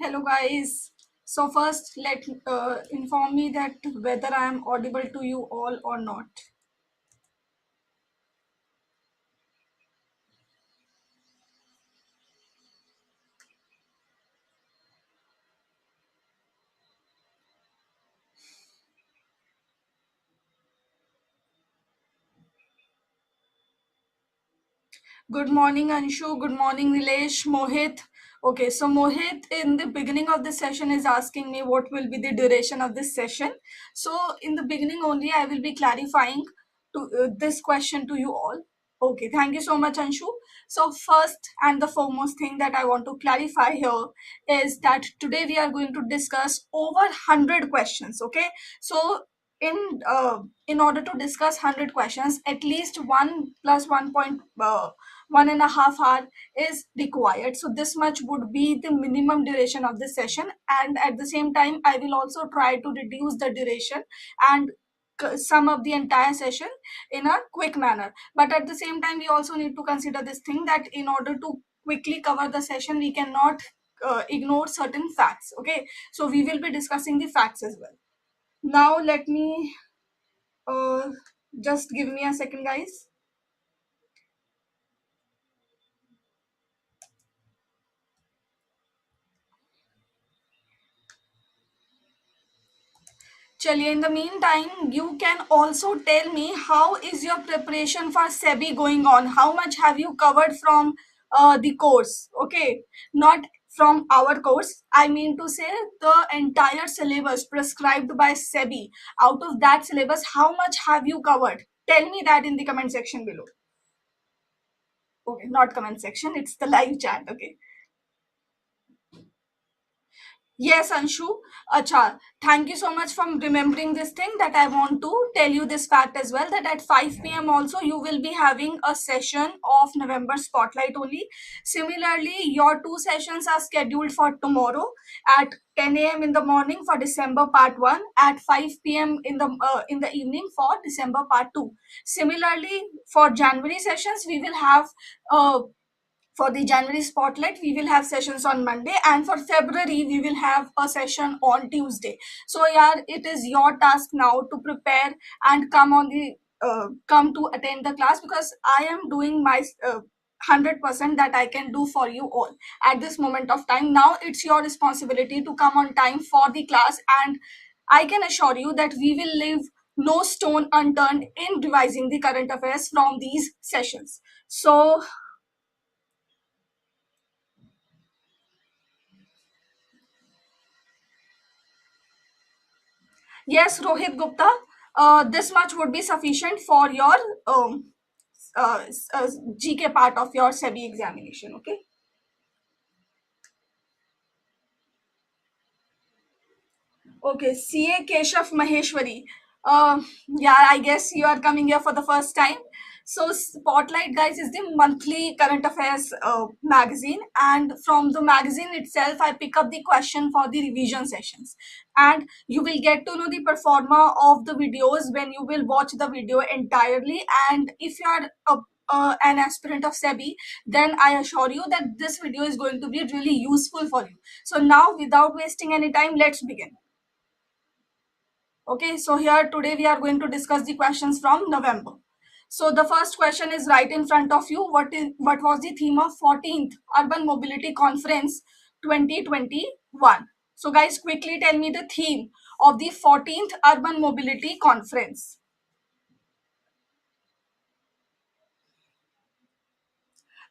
Hello guys. So first let inform me that whether I am audible to you all or not. Good morning Anshu, good morning Nilesh, Mohit. Okay, so Mohit in the beginning of the session is asking me what will be the duration of this session. So in the beginning only I will be clarifying to this question to you all. Okay, thank you so much Anshu. So first and the foremost thing that I want to clarify here is that today we are going to discuss over 100 questions, okay? So in order to discuss 100 questions, at least 1 plus 1.5 hour is required. So this much would be the minimum duration of this session, and at the same time I will also try to reduce the duration and sum up the entire session in a quick manner. But at the same time we also need to consider this thing that in order to quickly cover the session we cannot ignore certain facts, okay? So we will be discussing the facts as well. Now let me uh, just give me a second guys. Chaliye, in the meantime, you can also tell me how is your preparation for SEBI going on? How much have you covered from the course? Okay, not from our course. I mean to say the entire syllabus prescribed by SEBI. Out of that syllabus, how much have you covered? Tell me that in the comment section below. Okay, not comment section, it's the live chat. Okay. Yes, Anshu. Acha, thank you so much for remembering this thing that I want to tell you this fact as well that at 5 p.m. also you will be having a session of November Spotlight only. Similarly, your two sessions are scheduled for tomorrow at 10 a.m. in the morning for December part 1, at 5 p.m. in the evening for December part 2. Similarly, for January sessions we will have uh, for the January spotlight, we will have sessions on Monday, and for February, we will have a session on Tuesday. So, yeah, it is your task now to prepare and come to attend the class because I am doing my 100% that I can do for you all at this moment of time. Now it's your responsibility to come on time for the class, and I can assure you that we will leave no stone unturned in revising the current affairs from these sessions. So yes, Rohit Gupta, this much would be sufficient for your GK part of your SEBI examination. Okay. Okay, CA Keshav Maheshwari. Yeah, I guess you are coming here for the first time. So, Spotlight, guys, is the monthly current affairs magazine, and from the magazine itself, I pick up the question for the revision sessions. And you will get to know the performer of the videos when you will watch the video entirely. And if you are an aspirant of SEBI, then I assure you that this video is going to be really useful for you. So, now, without wasting any time, let's begin. Okay, so here today we are going to discuss the questions from November. So the first question is right in front of you. What was the theme of 14th Urban Mobility Conference 2021? So guys, quickly tell me the theme of the 14th Urban Mobility Conference.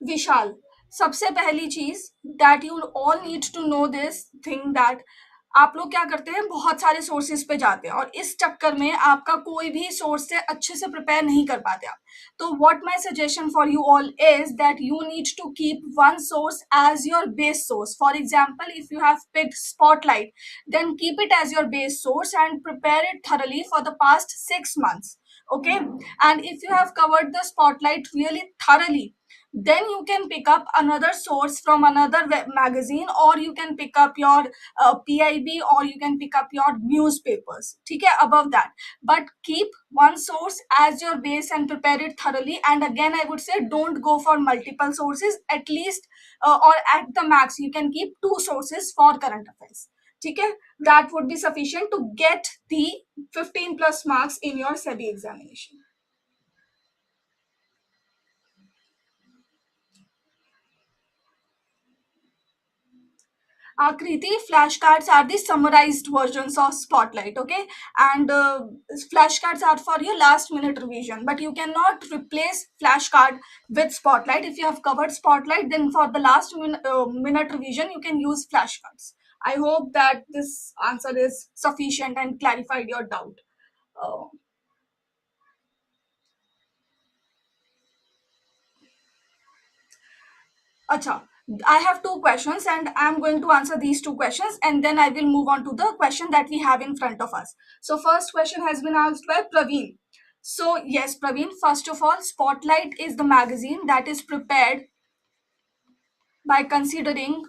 विशाल, सबसे पहली चीज that you all need to know this thing that आप लोग क्या करते हैं, बहुत सारे सोर्सेज पे जाते हैं और इस चक्कर में आपका कोई भी सोर्स से अच्छे से प्रिपेयर नहीं कर पाते आप. तो what my suggestion for you all is that you need to keep one source as your base source. For example, if you have picked Spotlight, then keep it as your base source and prepare it thoroughly for the past 6 months. Okay, and if you have covered the spotlight really thoroughly, then you can pick up another source from another magazine, or you can pick up your PIB, or you can pick up your newspapers, okay, above that. But keep one source as your base and prepare it thoroughly. And again, I would say don't go for multiple sources. At least or at the max you can keep two sources for current affairs, okay. That would be sufficient to get the 15 plus marks in your SEBI examination. Kriti, flashcards are the summarized versions of Spotlight, okay? And flashcards are for your last minute revision, but you cannot replace flashcard with Spotlight. If you have covered Spotlight, then for the last minute revision, you can use flashcards. I hope that this answer is sufficient and clarified your doubt. Uh, Acha, I have two questions and I'm going to answer these two questions, and then I will move on to the question that we have in front of us. So, first question has been asked by Praveen. So, yes, Praveen, first of all, Spotlight is the magazine that is prepared by considering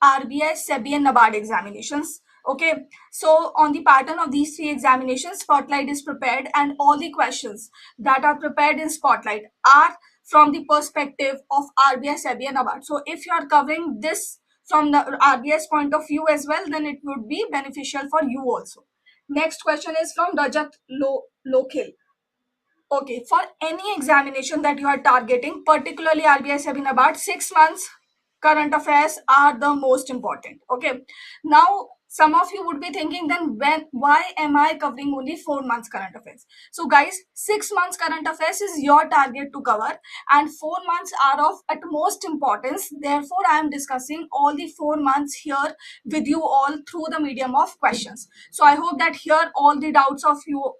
RBI, SEBI, and NABARD examinations. Okay, so on the pattern of these three examinations, Spotlight is prepared, and all the questions that are prepared in Spotlight are from the perspective of RBI, SEBI, and NABARD. So if you are covering this from the RBI's point of view as well, then it would be beneficial for you also. Next question is from Rajat Lokhil. Okay, for any examination that you are targeting, particularly RBI 7 about 6 months, current affairs are the most important. Okay, now some of you would be thinking, then why am I covering only 4 months current affairs? So guys, 6 months current affairs is your target to cover, and 4 months are of utmost importance. Therefore, I am discussing all the 4 months here with you all through the medium of questions. So I hope that here all the doubts of you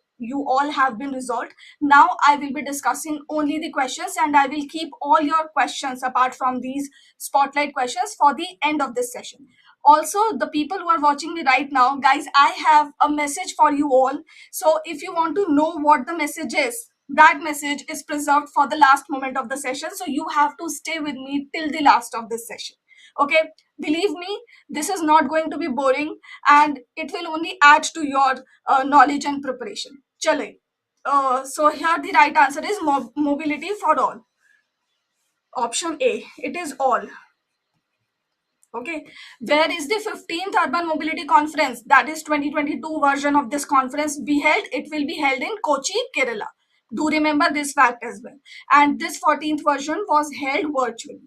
all have been resolved. Now I will be discussing only the questions, and I will keep all your questions apart from these spotlight questions for the end of this session. Also, the people who are watching me right now, guys, I have a message for you all. So if you want to know what the message is, that message is preserved for the last moment of the session. So you have to stay with me till the last of this session. Okay, believe me, this is not going to be boring, and it will only add to your knowledge and preparation. Chale. So here the right answer is mobility for all. Option A. It is all. Okay. Where is the 15th Urban Mobility Conference? That is 2022 version of this conference be held. It will be held in Kochi, Kerala. Do remember this fact as well. And this 14th version was held virtually.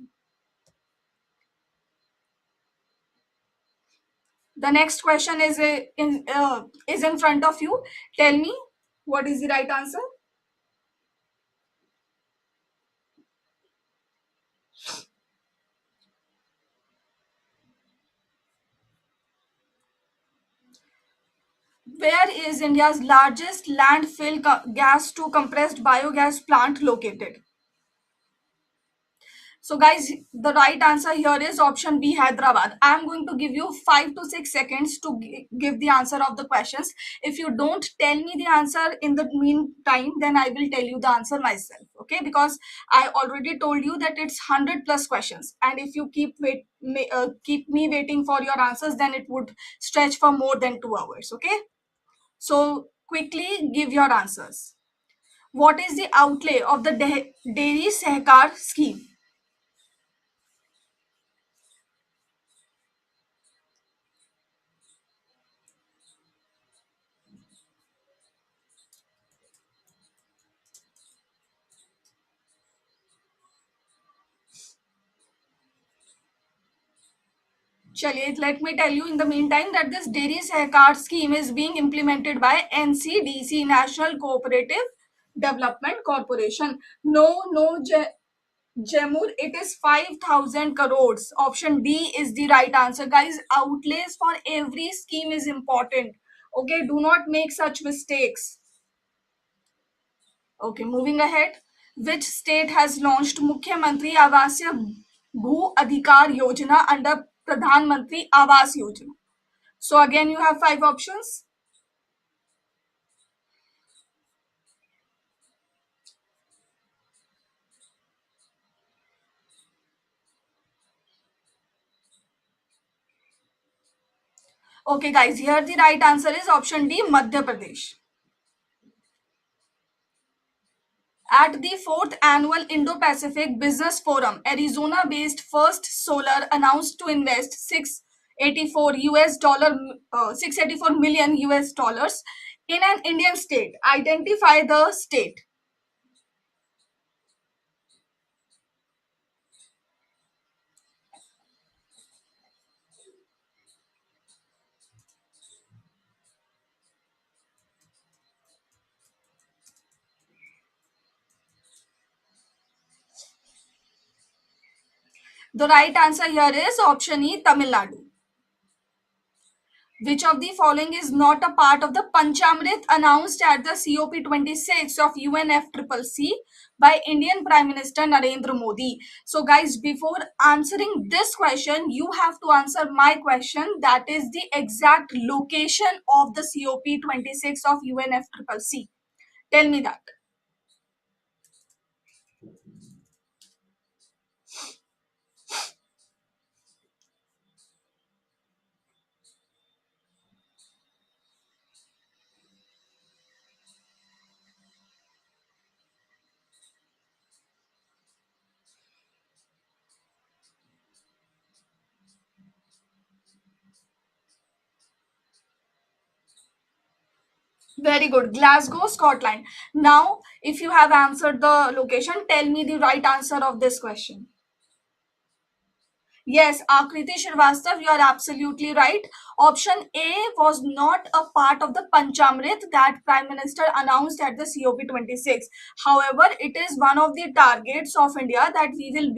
The next question is in front of you. Tell me what is the right answer. Where is India's largest landfill gas to compressed biogas plant located? So, guys, the right answer here is option B, Hyderabad. I am going to give you 5 to 6 seconds to give the answer of the questions. If you don't tell me the answer in the meantime, then I will tell you the answer myself. Okay, because I already told you that it's 100 plus questions, and if you keep me waiting for your answers, then it would stretch for more than 2 hours. Okay, so quickly give your answers. What is the outlay of the Dairy Sehkar scheme? Chaliye, let me tell you in the meantime that this Dairy Sehkar scheme is being implemented by NCDC, National Cooperative Development Corporation. Jamur, it is 5,000 crores. Option D is the right answer. Guys, outlays for every scheme is important. Okay, do not make such mistakes. Okay, moving ahead. Which state has launched Mukhyamantri Avasya Bhu Adhikar Yojana under Pradhan Mantri Awas Yojana? So again, you have five options. Okay, guys, here the right answer is option D, Madhya Pradesh. At the fourth annual Indo-Pacific Business Forum, Arizona-based First Solar announced to invest 684 US dollar 684 million US dollars in an Indian state. Identify the state. The right answer here is option E, Tamil Nadu. Which of the following is not a part of the Panchamrit announced at the COP26 of UNFCCC by Indian Prime Minister Narendra Modi? So, guys, before answering this question, you have to answer my question. That is the exact location of the COP26 of UNFCCC. Tell me that. Very good. Glasgow, Scotland. Now, if you have answered the location, tell me the right answer of this question. Yes, Akriti Shrivastava, you are absolutely right. Option A was not a part of the Panchamrit that Prime Minister announced at the COP26. However, it is one of the targets of India that we will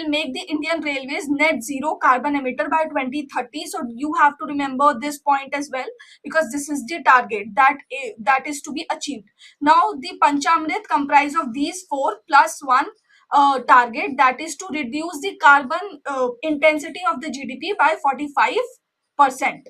make the Indian Railways net zero carbon emitter by 2030. So you have to remember this point as well, because this is the target that is to be achieved. Now, the Panchamrit comprise of these four plus one target, that is to reduce the carbon intensity of the GDP by 45%.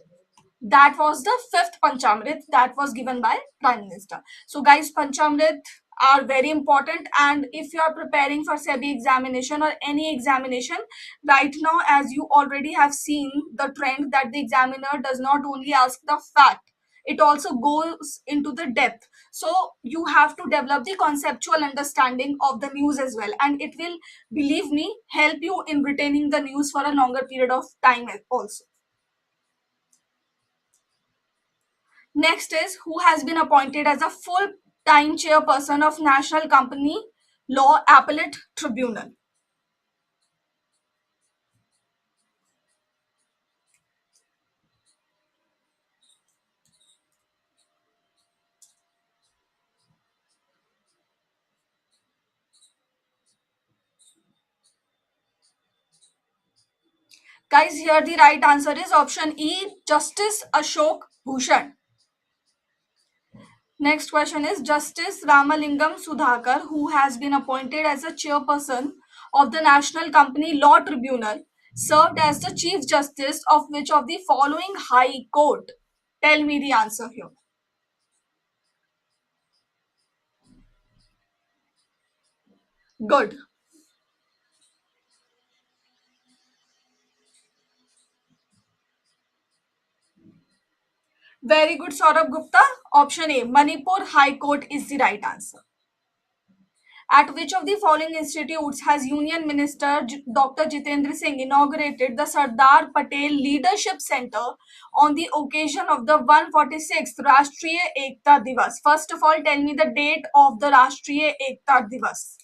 That was the fifth Panchamrit that was given by Prime Minister. So, guys, Panchamrit are very important, and if you are preparing for SEBI examination or any examination right now, as you already have seen the trend that the examiner does not only ask the fact, it also goes into the depth. So you have to develop the conceptual understanding of the news as well, and it will, believe me, help you in retaining the news for a longer period of time also. Next is, who has been appointed as a full-time chairperson of National Company Law Appellate Tribunal? Guys, here the right answer is option E, Justice Ashok Bhushan. Next question is, Justice Ramalingam Sudhakar, who has been appointed as a chairperson of the National Company Law Tribunal, served as the Chief Justice of which of the following High Court? Tell me the answer here. Good. Very good, Saurabh Gupta. Option A, Manipur High Court is the right answer. At which of the following institutes has Union Minister Dr. Jitendra Singh inaugurated the Sardar Patel Leadership Center on the occasion of the 146th Rashtriya Ekta Divas? First of all, tell me the date of the Rashtriya Ekta Divas.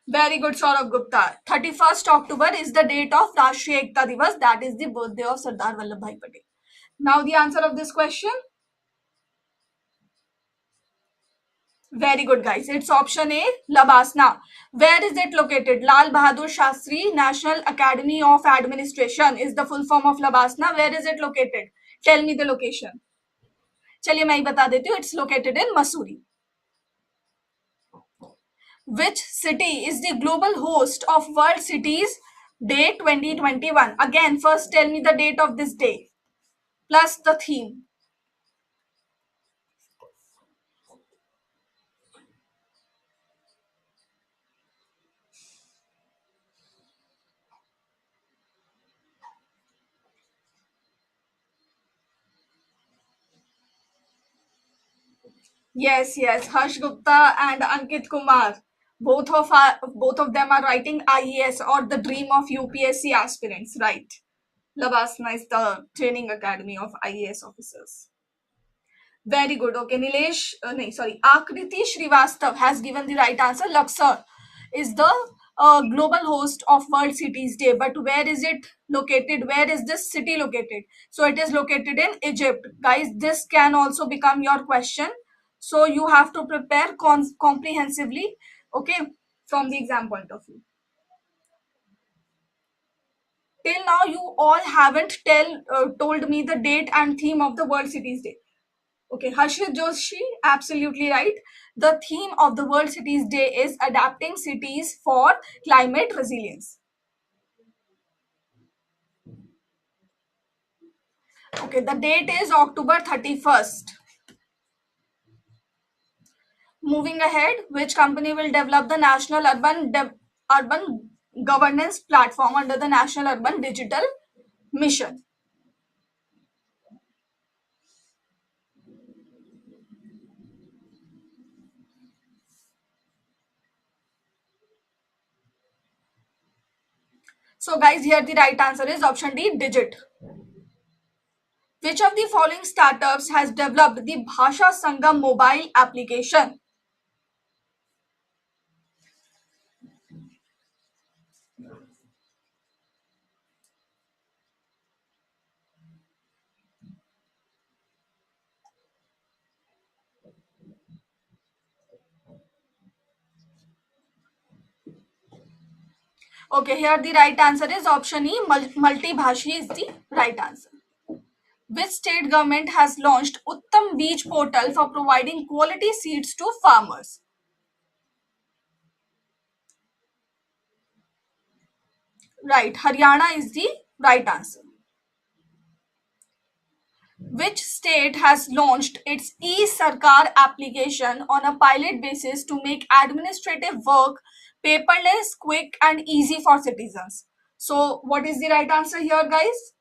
Very good, Saurabh Gupta. 31st October is the date of Rashtriya Ekta Divas. That is the birthday of Sardar Vallabhbhai Patel. Now, the answer of this question. Very good, guys. It's option A, Labasna. Where is it located? Lal Bahadur Shastri National Academy of Administration is the full form of Labasna. Where is it located? Tell me the location. चलिए मैं ही बता देती हूँ. It's located in Mussoorie. Which city is the global host of World Cities Day 2021. Again, first tell me the date of this day plus the theme. Yes, yes. Harsh Gupta and Ankit Kumar. Both of them are writing IES or the dream of UPSC aspirants, right? Labasna is the training academy of IAS officers. Very good. Okay, Nilesh, no, sorry, Akriti Srivastav has given the right answer. Luxor is the global host of World Cities Day. But where is it located? Where is this city located? So it is located in Egypt. Guys, this can also become your question. So you have to prepare comprehensively, okay, from the exam point of view. Till now, you all haven't told me the date and theme of the World Cities Day. Okay, Harshit Joshi, absolutely right. The theme of the World Cities Day is adapting cities for climate resilience. Okay, the date is October 31st. Moving ahead, which company will develop the National Urban Governance Platform under the National Urban Digital Mission? So, guys, here the right answer is option D, Digit. Which of the following startups has developed the Bhasha Sangam mobile application? Okay, here the right answer is option E, multi-bhashi is the right answer. Which state government has launched Uttam Beej portal for providing quality seeds to farmers? Right, Haryana is the right answer. Which state has launched its e-Sarkar application on a pilot basis to make administrative work paperless, quick, and easy for citizens? So, what is the right answer here, guys?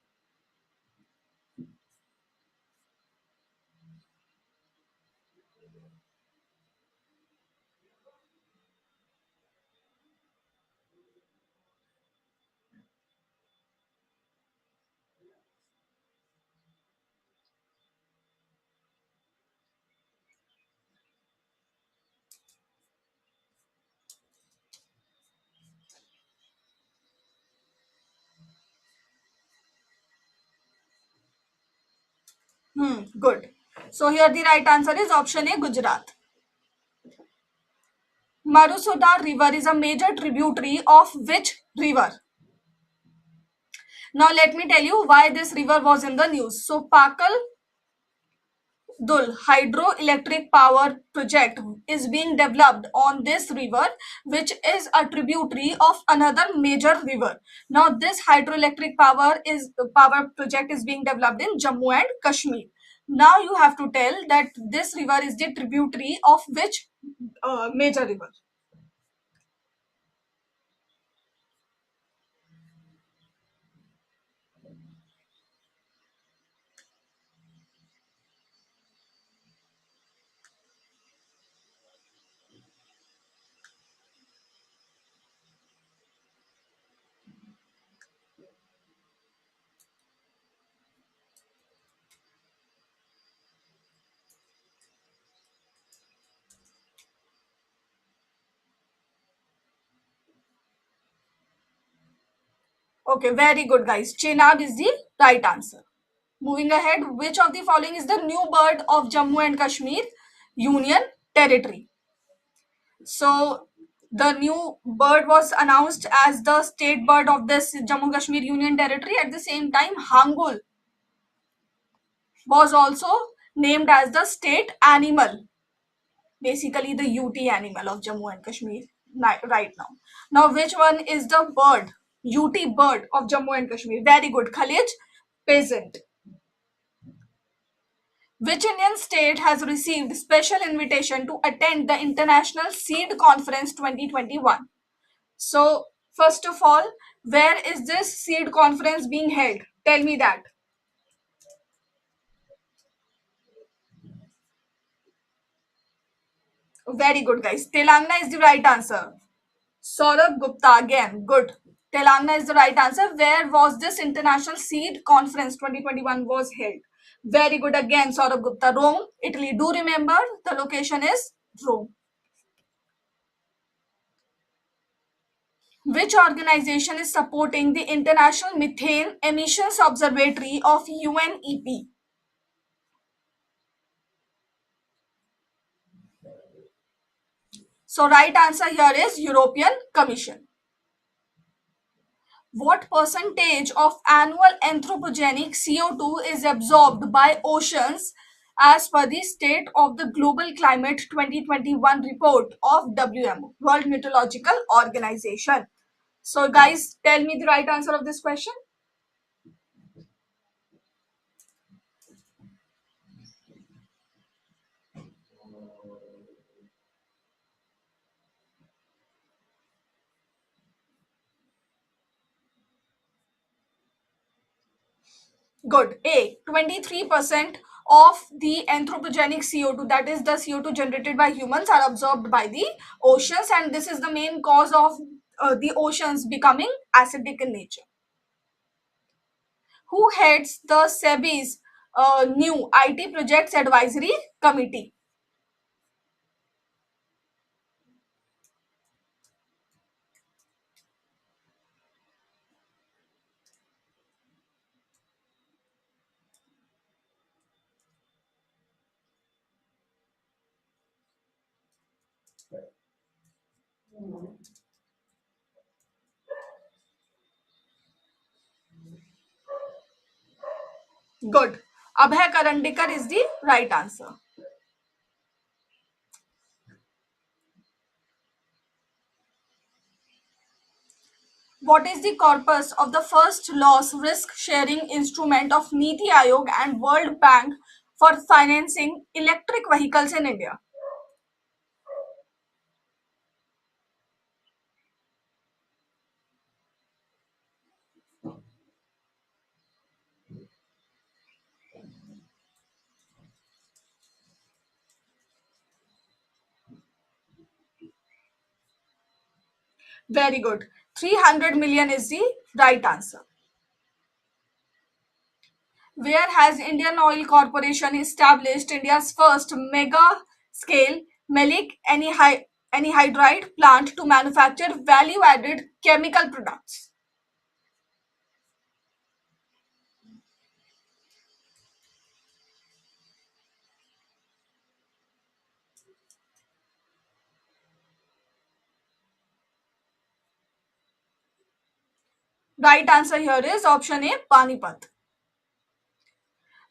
Good. So, here the right answer is option A, Gujarat. Marusodar River is a major tributary of which river? Now, let me tell you why this river was in the news. So, Pakal Dul hydroelectric power project is being developed on this river, which is a tributary of another major river. Now, this hydroelectric power project is being developed in Jammu and Kashmir. Now, you have to tell that this river is the tributary of which major river? Okay, very good, guys. Chenab is the right answer. Moving ahead, which of the following is the new bird of Jammu and Kashmir Union Territory? So, the new bird was announced as the state bird of this Jammu Kashmir Union Territory. At the same time, Hangul was also named as the state animal, basically the UT animal of Jammu and Kashmir right now. Now, which one is the bird? UT bird of Jammu and Kashmir. Very good. Khalij, peasant. Which Indian state has received special invitation to attend the International Seed Conference 2021? So, first of all, where is this seed conference being held? Tell me that. Very good, guys. Telangana is the right answer. Saurabh Gupta again. Good. Telangana is the right answer. Where was this International Seed Conference 2021 was held? Very good again, Saurabh Gupta. Rome, Italy. Do remember the location is Rome. Which organization is supporting the International Methane Emissions Observatory of UNEP? So right answer here is European Commission. What percentage of annual anthropogenic CO2 is absorbed by oceans as per the State of the Global Climate 2021 report of WMO, World Meteorological Organization? So guys, tell me the right answer of this question. Good. A, 23% of the anthropogenic CO2, that is the CO2 generated by humans, are absorbed by the oceans, and this is the main cause of the oceans becoming acidic in nature. Who heads the SEBI's new IT Projects Advisory Committee? Good. Abhay Karandikar is the right answer. What is the corpus of the first loss risk sharing instrument of Niti Aayog and World Bank for financing electric vehicles in India? Very good. 300 million is the right answer. Where has Indian Oil Corporation established India's first mega scale malic anhydride plant to manufacture value added chemical products? Right answer here is option A, Panipat.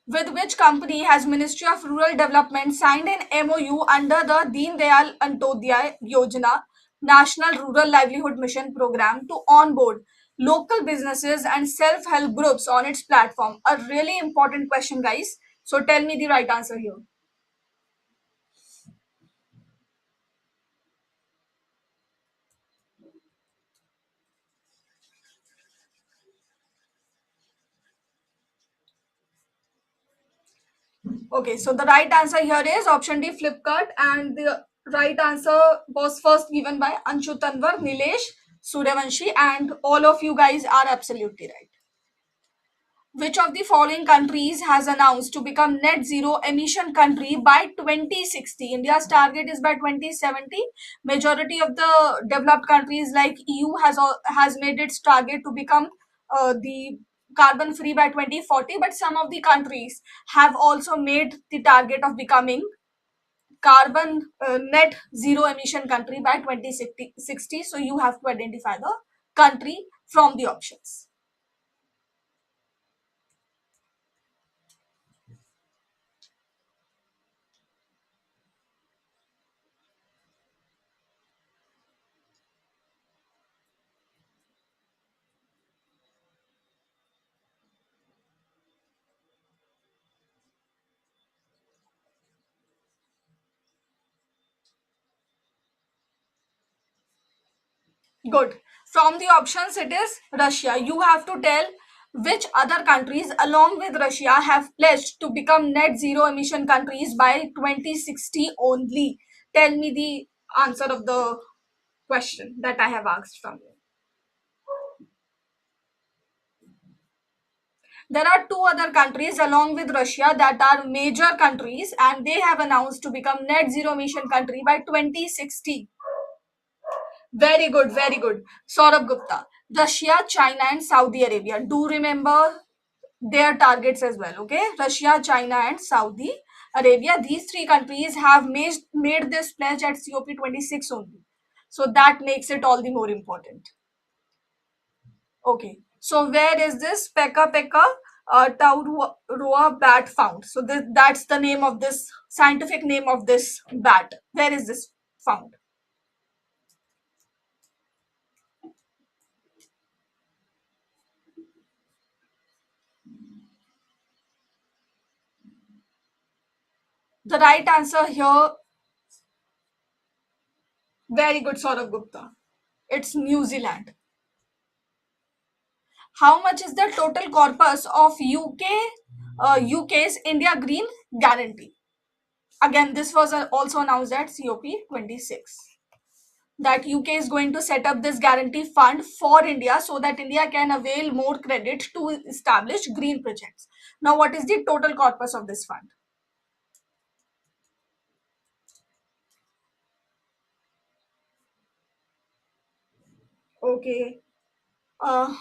With which company has Ministry of Rural Development signed an MOU under the Deen Dayal Antyodaya Yojana National Rural Livelihood Mission program to onboard local businesses and self-help groups on its platform? A really important question, guys. So tell me the right answer here. Okay, so the right answer here is option D, Flipkart, and the right answer was first given by Anshu Tanwar, Nilesh, Suryavanshi, and all of you guys are absolutely right. Which of the following countries has announced to become net zero emission country by 2060? India's target is by 2070. Majority of the developed countries like EU has made its target to become the carbon free by 2040, but some of the countries have also made the target of becoming carbon net zero emission country by 2060. So you have to identify the country from the options. Good. From the options, it is Russia. You have to tell which other countries, along with Russia, have pledged to become net zero emission countries by 2060 only. Tell me the answer of the question that I have asked from you. There are two other countries along with Russia that are major countries, and they have announced to become net zero emission country by 2060. Very good, very good. Saurabh Gupta. Russia, China, and Saudi Arabia. Do remember their targets as well. Okay, Russia, China, and Saudi Arabia. These three countries have made this pledge at COP26 only. So that makes it all the more important. Okay, so where is this Pekka Pekka Taurua bat found? So that's the name of this scientific name of this bat. Where is this found? The right answer here, very good, Saurabh Gupta. It's New Zealand. How much is the total corpus of UK's India Green Guarantee? Again, this was also announced at COP26 that UK is going to set up this guarantee fund for India so that India can avail more credit to establish green projects. Now, what is the total corpus of this fund? Okay. Uh,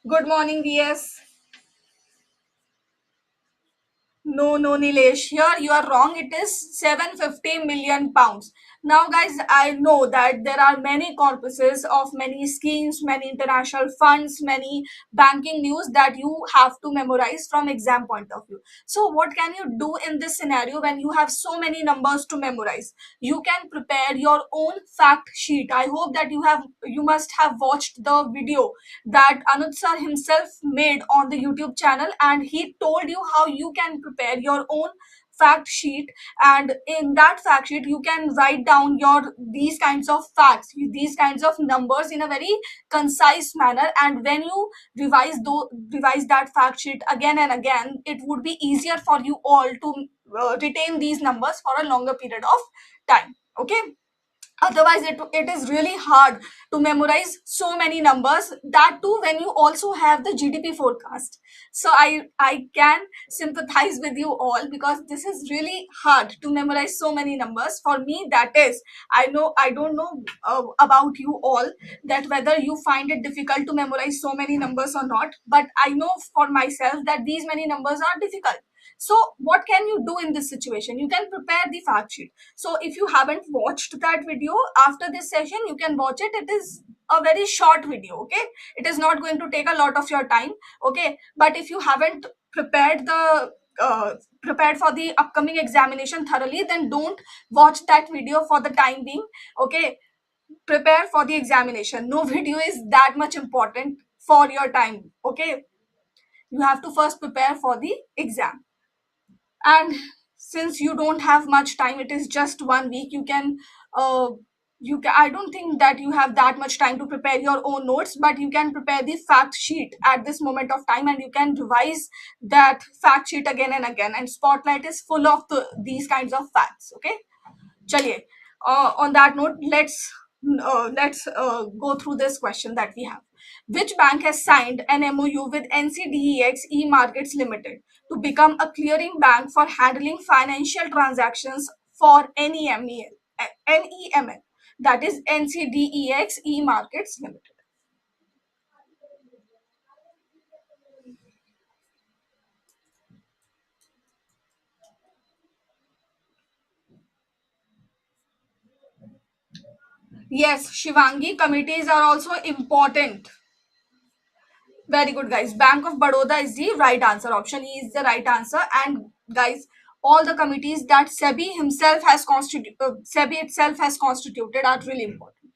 Good morning, VS. No, no, Nilesh. Here you are wrong. It is 750 million pounds. Now, guys, I know that there are many corpuses of many schemes, many international funds, many banking news that you have to memorize from exam point of view. So, what can you do in this scenario when you have so many numbers to memorize? You can prepare your own fact sheet. I hope that you must have watched the video that Anuj sir himself made on the YouTube channel, and he told you how you can prepare your own fact sheet. And in that fact sheet you can write down your these kinds of facts, these kinds of numbers in a very concise manner, and when you revise that fact sheet again and again, it would be easier for you all to retain these numbers for a longer period of time. Okay, otherwise it is really hard to memorize so many numbers, that too when you also have the GDP forecast. So I can sympathize with you all, because this is really hard to memorize so many numbers. For me, that is, I don't know about you all, that whether you find it difficult to memorize so many numbers or not, but I know for myself that these many numbers are difficult. So what can you do in this situation? You can prepare the fact sheet. So if you haven't watched that video, after this session you can watch it. It is a very short video. Okay, it is not going to take a lot of your time. Okay, but if you haven't prepared the prepared for the upcoming examination thoroughly, then don't watch that video for the time being. Okay, prepare for the examination. No video is that much important for your time. Okay, you have to first prepare for the exam. And since you don't have much time, it is just 1 week, you can I don't think that you have that much time to prepare your own notes, but you can prepare the fact sheet at this moment of time, and you can revise that fact sheet again and again, and Spotlight is full of these kinds of facts. Okay, chaliye. On that note, let's go through this question that we have. Which bank has signed an MOU with Ncdex Emarkets Limited to become a clearing bank for handling financial transactions for NEML, that is Ncdex Emarkets Limited? Yes, Shivangi, committees are also important. Very good, guys. Bank of Baroda is the right answer. Option E is the right answer. And guys, all the committees that SEBI itself has constituted are really important.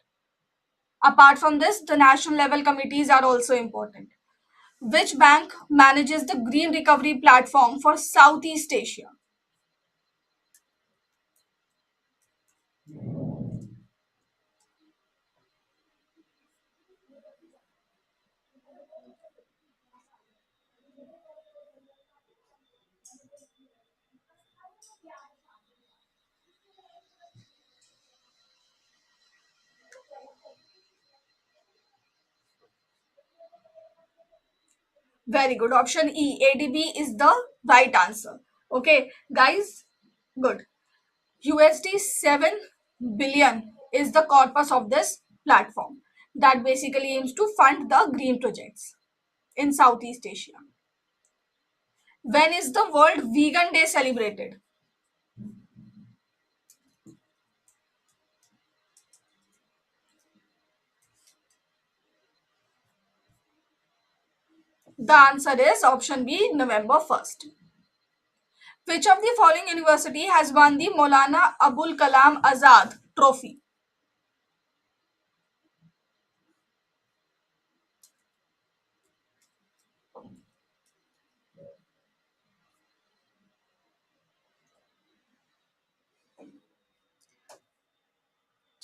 Apart from this, the national level committees are also important. Which bank manages the green recovery platform for Southeast Asia? Very good. Option E, ADB is the right answer. Okay, guys, good. USD 7 billion is the corpus of this platform that basically aims to fund the green projects in Southeast Asia. When is the World Vegan Day celebrated? The answer is option B, November 1st. Which of the following university has won the Maulana Abul Kalam Azad Trophy?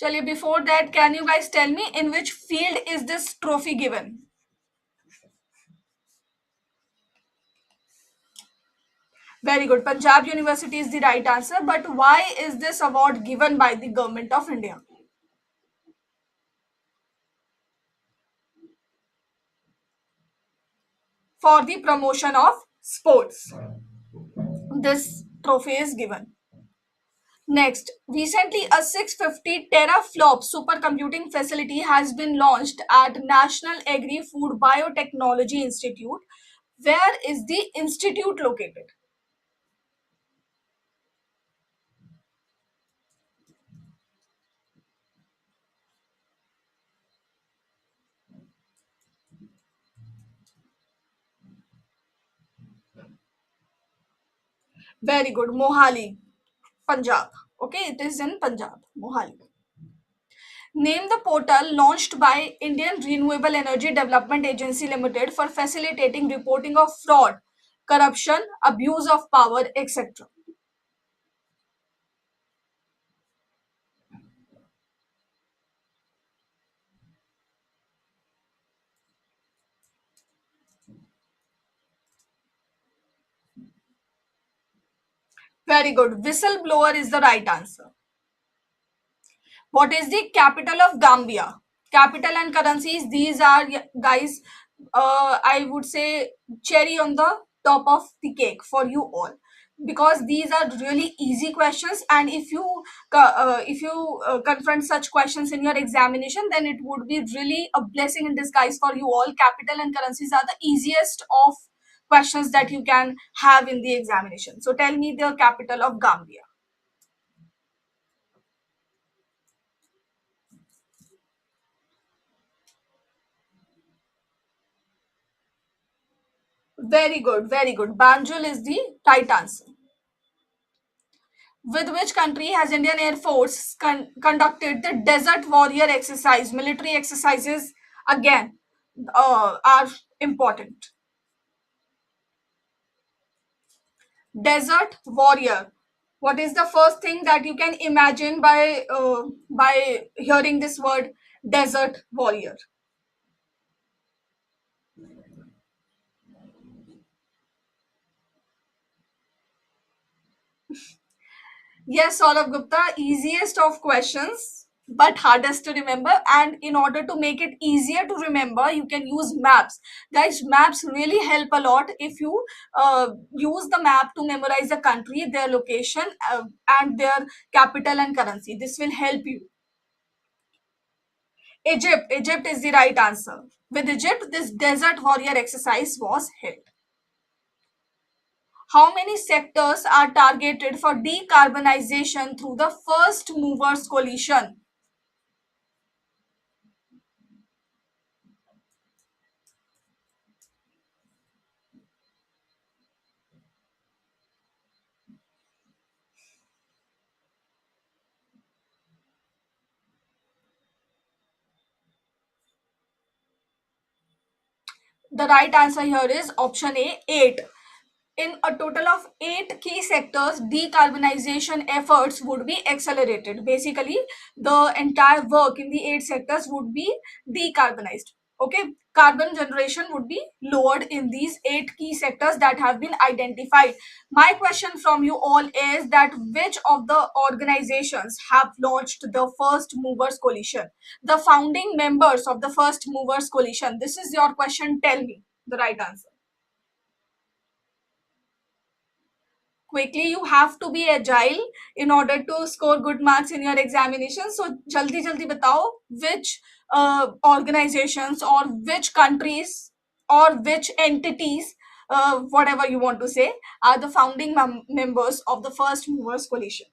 Chaliye, before that, can you guys tell me in which field is this trophy given? Very good. Punjab University is the right answer. But why is this award given by the government of India? For the promotion of sports. This trophy is given. Next, recently a 650 teraflop supercomputing facility has been launched at National Agri-Food Biotechnology Institute. Where is the institute located? Very good. Mohali, Punjab. Okay, it is in Punjab, Mohali. Name the portal launched by Indian Renewable Energy Development Agency Limited for facilitating reporting of fraud, corruption, abuse of power, etc. Very good. Whistleblower is the right answer. What is the capital of Gambia? Capital and currencies, these are, guys, I would say cherry on the top of the cake for you all, because these are really easy questions, and if you confront such questions in your examination, then it would be really a blessing in disguise for you all. Capital and currencies are the easiest of questions that you can have in the examination. So tell me the capital of Gambia. Very good, very good. Banjul is the right answer. With which country has Indian Air Force conducted the Desert Warrior exercise? Military exercises, again, are important. Desert Warrior. What is the first thing that you can imagine by hearing this word, Desert Warrior? Yes, Saurabh Gupta, easiest of questions, but hardest to remember. And in order to make it easier to remember, you can use maps. Guys, maps really help a lot if you use the map to memorize the country, their location, and their capital and currency. This will help you. Egypt is the right answer. With Egypt, this desert warrior exercise was held. How many sectors are targeted for decarbonization through the first movers coalition? The right answer here is option A, 8. In a total of 8 key sectors, decarbonization efforts would be accelerated. Basically, the entire work in the 8 sectors would be decarbonized. Okay, carbon generation would be lowered in these 8 key sectors that have been identified. My question from you all is that which of the organizations have launched the First Movers Coalition? The founding members of the First Movers Coalition. This is your question. Tell me the right answer. quickly. You have to be agile in order to score good marks in your examination. So jaldi jaldi batao which organizations or which countries or which entities, whatever you want to say, are the founding members of the first movers coalition.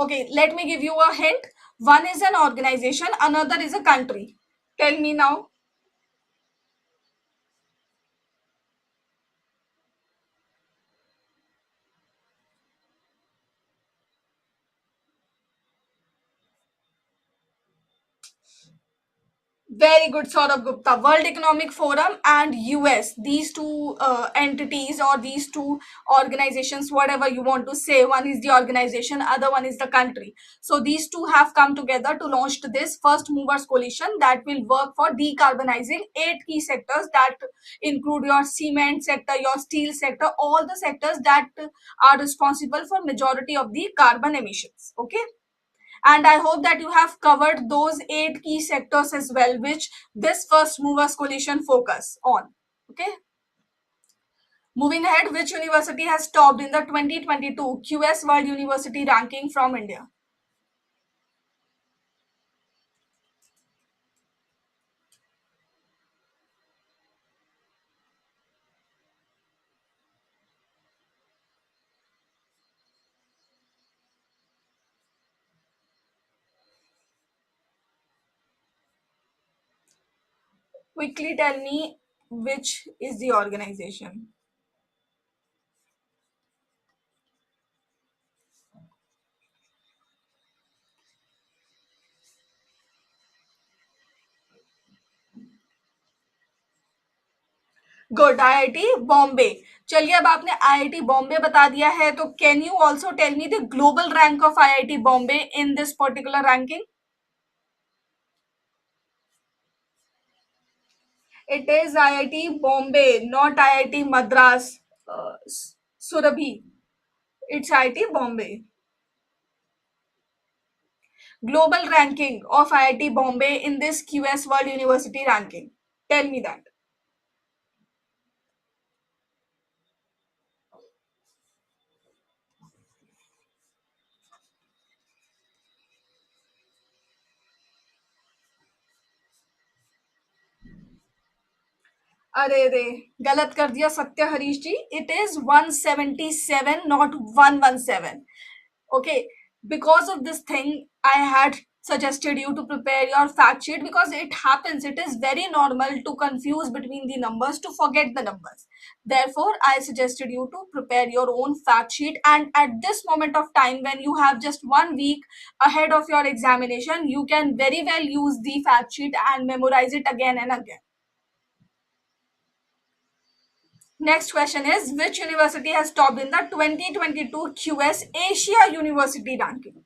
Okay, let me give you a hint. One is an organization, another is a country. Tell me now. Very good, Saurabh Gupta. World Economic Forum and US, these two entities or these two organizations, whatever you want to say, one is the organization, other one is the country. So these two have come together to launch this first movers coalition that will work for decarbonizing eight key sectors that include your cement sector, your steel sector, all the sectors that are responsible for majority of the carbon emissions. Okay, and I hope that you have covered those eight key sectors as well, which this first movers coalition focus on. Okay. Moving ahead, which university has topped in the 2022 QS World University ranking from India? Quickly tell me which is the organization. Good, IIT Bombay. चलिए, अब आपने IIT Bombay बता दिया है, तो can you also tell me the global rank of IIT Bombay in this particular ranking? It is IIT Bombay, not IIT Madras, Surabhi. It's IIT Bombay. Global ranking of IIT Bombay in this QS World University ranking. Tell me that. अरे रे, गलत कर दिया सत्य हरीश जी. It is 177, not 117. Okay, because of this thing I had suggested you to prepare your fact sheet, because it happens, it is very normal to confuse between the numbers, to forget the numbers. Therefore I suggested you to prepare your own fact sheet, and at this moment of time when you have just 1 week ahead of your examination, you can very well use the fact sheet and memorize it again and again. Next question is, which university has topped in the 2022 QS Asia University ranking?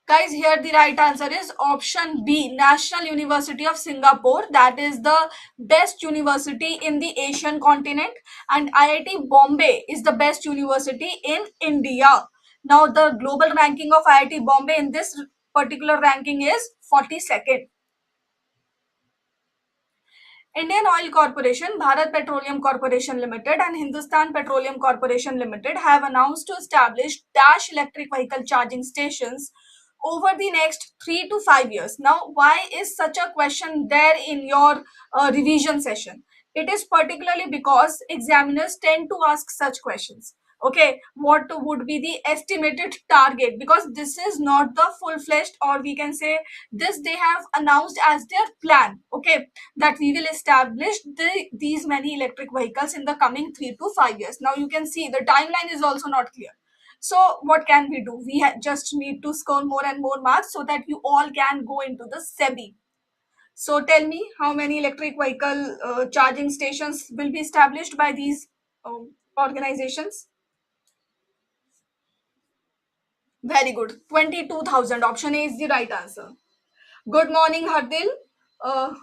Guys, here the right answer is option B, National University of Singapore. That is the best university in the Asian continent, and IIT Bombay is the best university in India. Now, the global ranking of IIT Bombay in this particular ranking is 42nd. Indian Oil Corporation, Bharat Petroleum Corporation Limited, and Hindustan Petroleum Corporation Limited have announced to establish dash electric vehicle charging stations over the next 3 to 5 years. Now, why is such a question there in your revision session? It is particularly because examiners tend to ask such questions. Okay, what would be the estimated target? Because this is not the full-fledged, or we can say this they have announced as their plan. Okay, that we will establish these many electric vehicles in the coming 3 to 5 years. Now you can see the timeline is also not clear. So what can we do? We just need to score more and more marks so that you all can go into the SEBI. So tell me, how many electric vehicle charging stations will be established by these organizations? Very good. 22,000. Option A is the right answer. Good morning, Hardil. Uh,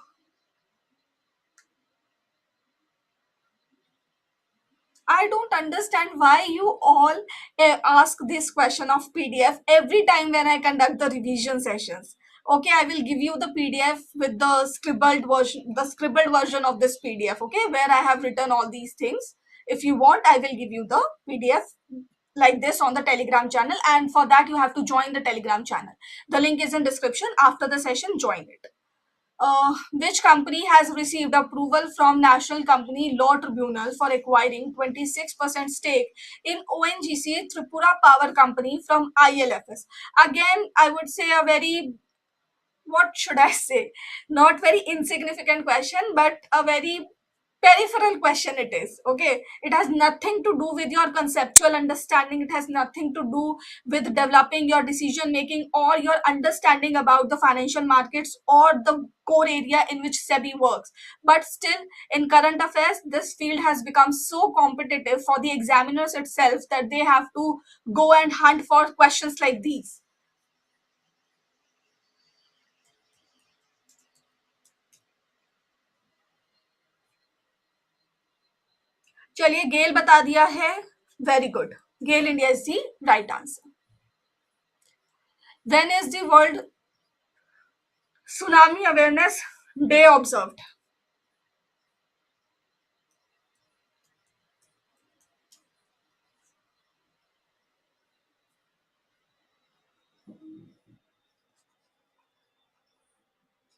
I don't understand why you all ask this question of PDF every time when I conduct the revision sessions. Okay, I will give you the PDF with the scribbled version of this PDF, okay, where I have written all these things. If you want, I will give you the PDF like this on the Telegram channel, and for that you have to join the Telegram channel. The link is in description. After the session, join it. Which company has received approval from National Company Law Tribunal for acquiring 26% stake in ONGC Tripura Power Company from ILFS? Again, I would say a very, what should I say? Not very insignificant question, but a very peripheral question it is. Okay, it has nothing to do with your conceptual understanding. It has nothing to do with developing your decision making or your understanding about the financial markets or the core area in which SEBI works. But still, in current affairs, this field has become so competitive for the examiners itself that they have to go and hunt for questions like these. चलिए, गेल बता दिया है. Very good. Gale India is the right answer. When is the World Tsunami Awareness Day observed?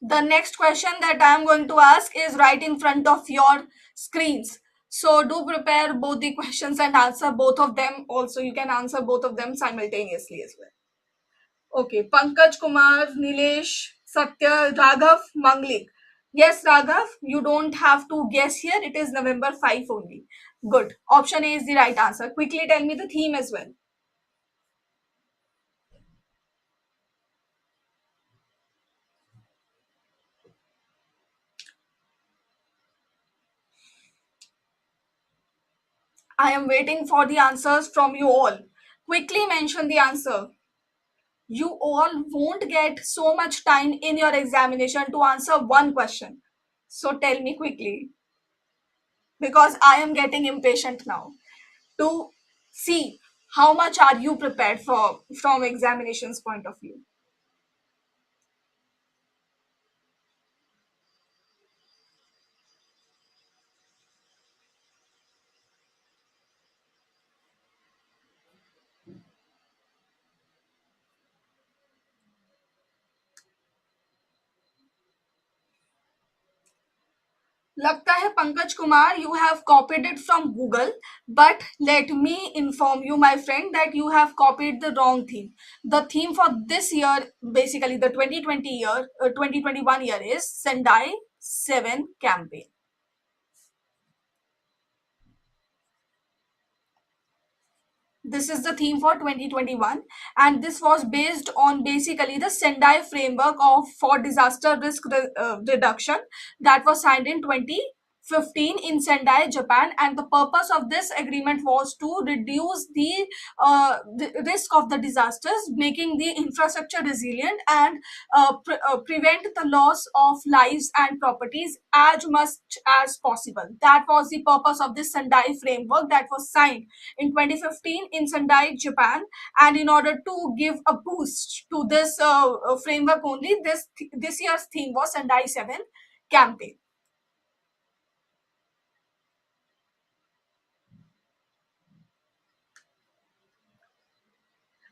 The next question that I am going to ask is right in front of your screens. So do prepare both the questions and answer both of them. Also, you can answer both of them simultaneously as well. Okay, Pankaj Kumar, Nilesh, Satya, Raghav, Manglik. Yes, Raghav, you don't have to guess here. It is November 5 only. Good. Option A is the right answer. Quickly tell me the theme as well. I am waiting for the answers from you all. Quickly mention the answer. You all won't get so much time in your examination to answer one question. So tell me quickly, because I am getting impatient now to see how much are you prepared for from examinations point of view. लगता है Pankaj Kumar, you have copied it from Google, but let me inform you, my friend, that you have copied the wrong theme. The theme for this year, basically the 2020 year, 2021 year, is Sendai 7 campaign. This is the theme for 2021, and this was based on basically the Sendai framework of for disaster risk reduction that was signed in 2015 in Sendai, Japan. And the purpose of this agreement was to reduce the risk of the disasters, making the infrastructure resilient, and prevent the loss of lives and properties as much as possible. That was the purpose of this Sendai framework that was signed in 2015 in Sendai, Japan. And in order to give a boost to this framework only, this year's theme was Sendai 7 campaign.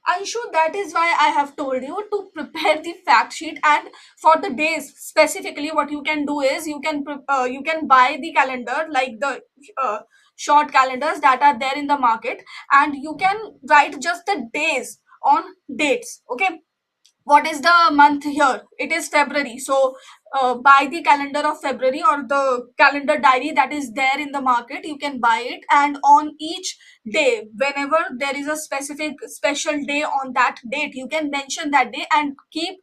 Anshu, that is why I have told you to prepare the fact sheet. And for the days specifically, what you can do is you can buy the calendar, like the short calendars that are there in the market, and you can write just the days on dates. Okay, what is the month here? It is February. So buy the calendar of February or the calendar diary that is there in the market. You can buy it, and on each day, whenever there is a specific special day on that date, you can mention that day and keep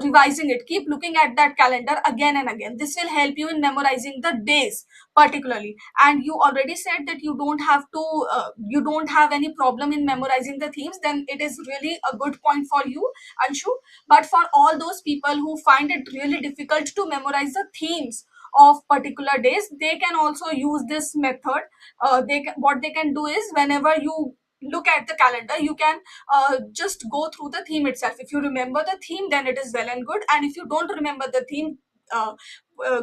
revising it, keep looking at that calendar again and again. This will help you in memorizing the days particularly. And you already said that you don't have any problem in memorizing the themes, then it is really a good point for you, Anshu. But for all those people who find it really difficult to memorize the themes of particular days, they can also use this method. What they can do is, whenever you look at the calendar, you can just go through the theme itself. If you remember the theme, then it is well and good, and if you don't remember the theme, uh, uh,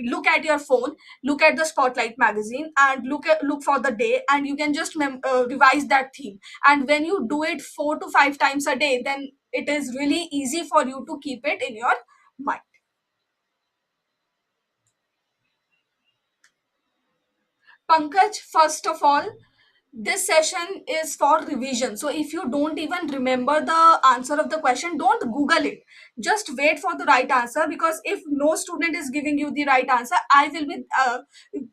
look at your phone, look at the Spotlight magazine, and look for the day, and you can just revise that theme. And when you do it 4 to 5 times a day, then it is really easy for you to keep it in your mind. Pankaj, first of all, this session is for revision. So if you don't even remember the answer of the question, don't Google it. Just wait for the right answer, because if no student is giving you the right answer, I will be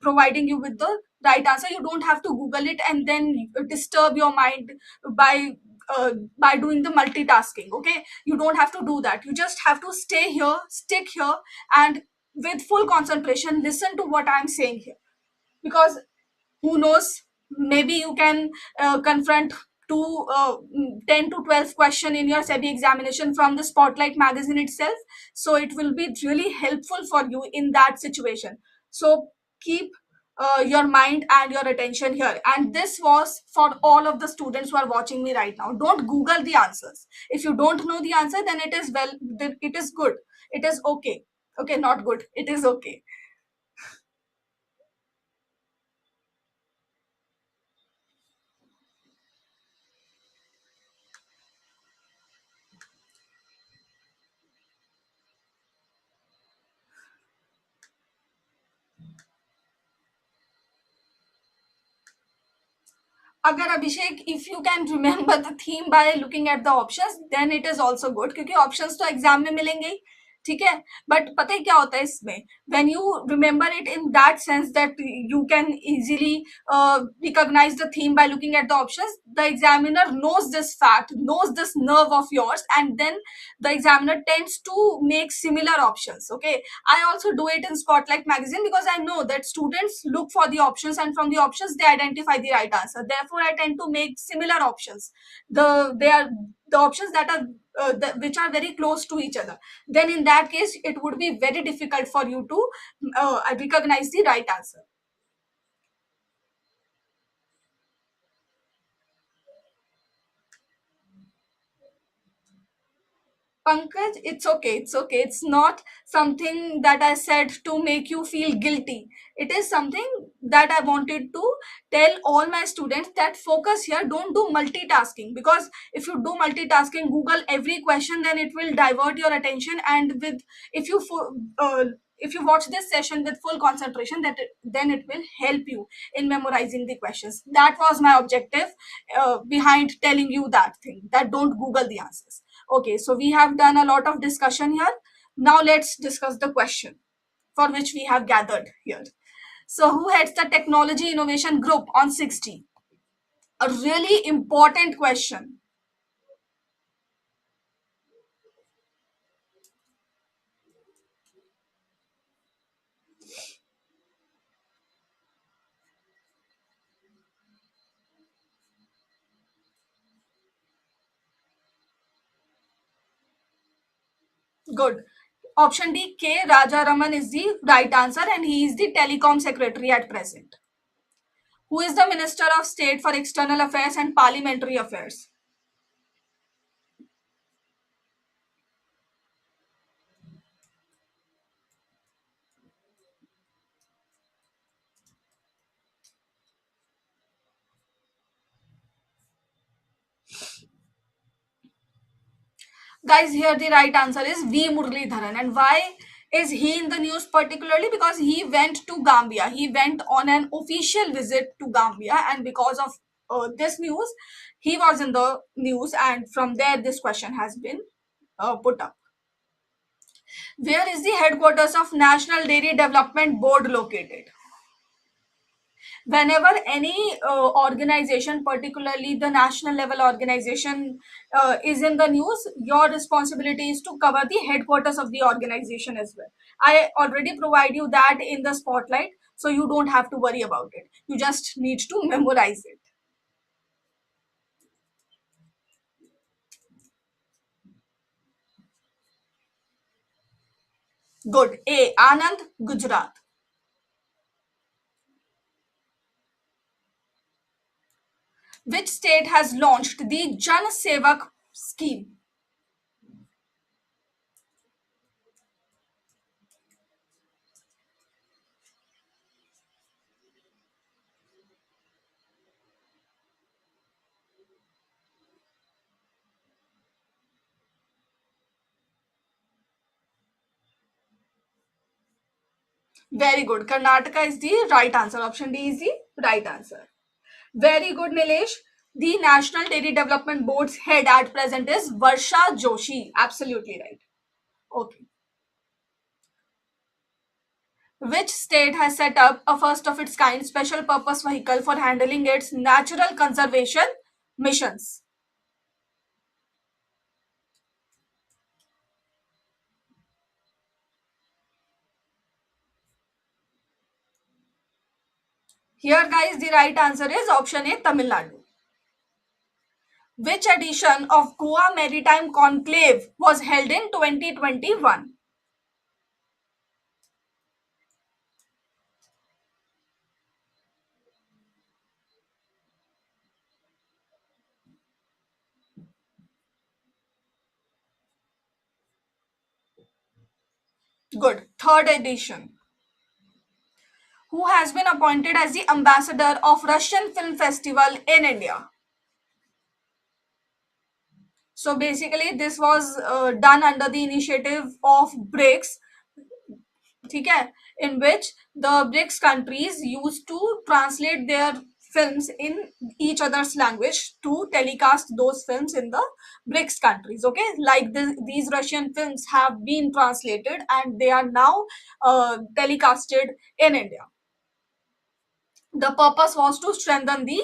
providing you with the right answer. You don't have to Google it and then disturb your mind by by doing the multitasking. Okay, you don't have to do that. You just have to stay here, stick here, and with full concentration, listen to what I'm saying here. Because who knows, maybe you can confront two 10 to 12 question in your SEBI examination from the Spotlight magazine itself. So it will be really helpful for you in that situation. So keep your mind and your attention here. And this was for all of the students who are watching me right now. Don't Google the answers. If you don't know the answer, then it is it is good, it is okay. Okay, not good, it is okay. अगर अभिषेक, if you can remember the theme by looking at the options, then it is also good, क्योंकि options तो exam में मिलेंगे ही. ठीक है. But पता है क्या होता है इसमें, when you remember it in that sense that you can easily recognize the theme by looking at the options, the examiner knows this fact, knows this nerve of yours, and then the examiner tends to make similar options. Okay, I also do it in Spotlight magazine, because I know that students look for the options, and from the options they identify the right answer. Therefore, I tend to make similar options. They are the options that are which are very close to each other. Then in that case, it would be very difficult for you to recognize the right answer. Pankaj, it's okay. It's okay. It's not something that I said to make you feel guilty. It is something that I wanted to tell all my students, that focus here, don't do multitasking. Because if you do multitasking, Google every question, then it will divert your attention. And with if you if you watch this session with full concentration, then it will help you in memorizing the questions. That was my objective behind telling you that thing, that don't Google the answers. Okay, so we have done a lot of discussion here. Now let's discuss the question for which we have gathered here. So, who heads the technology innovation group on 60? A really important question. Good. Option D, K. Rajaraman is the right answer, and he is the telecom secretary at present. Who is the Minister of State for External Affairs and Parliamentary Affairs? Guys, here the right answer is V. Muralidharan. And why is he in the news particularly? Because he went to Gambia. He went on an official visit to Gambia, and because of this news, he was in the news, and from there, this question has been put up. Where is the headquarters of National Dairy Development Board located? Whenever any organization, particularly the national level organization, is in the news, your responsibility is to cover the headquarters of the organization as well. I already provide you that in the spotlight, so you don't have to worry about it. You just need to memorize it. Good. A, Anand, Gujarat. Which state has launched the Jan Sevak scheme? Very good. Karnataka is the right answer. Option D is the right answer. Very good, Nilesh. The National Dairy Development Board's head at present is Varsha Joshi. Absolutely right. Okay. Which state has set up a first of its kind special purpose vehicle for handling its natural conservation missions? Here, guys, the right answer is option A, Tamil Nadu. Which edition of Goa Maritime Conclave was held in 2021? Good. Third edition. Who has been appointed as the ambassador of Russian Film Festival in India? So basically, this was done under the initiative of BRICS, ठीक है, in which the BRICS countries used to translate their films in each other's language to telecast those films in the BRICS countries. Okay, like these Russian films have been translated and they are now telecasted in India. The purpose was to strengthen the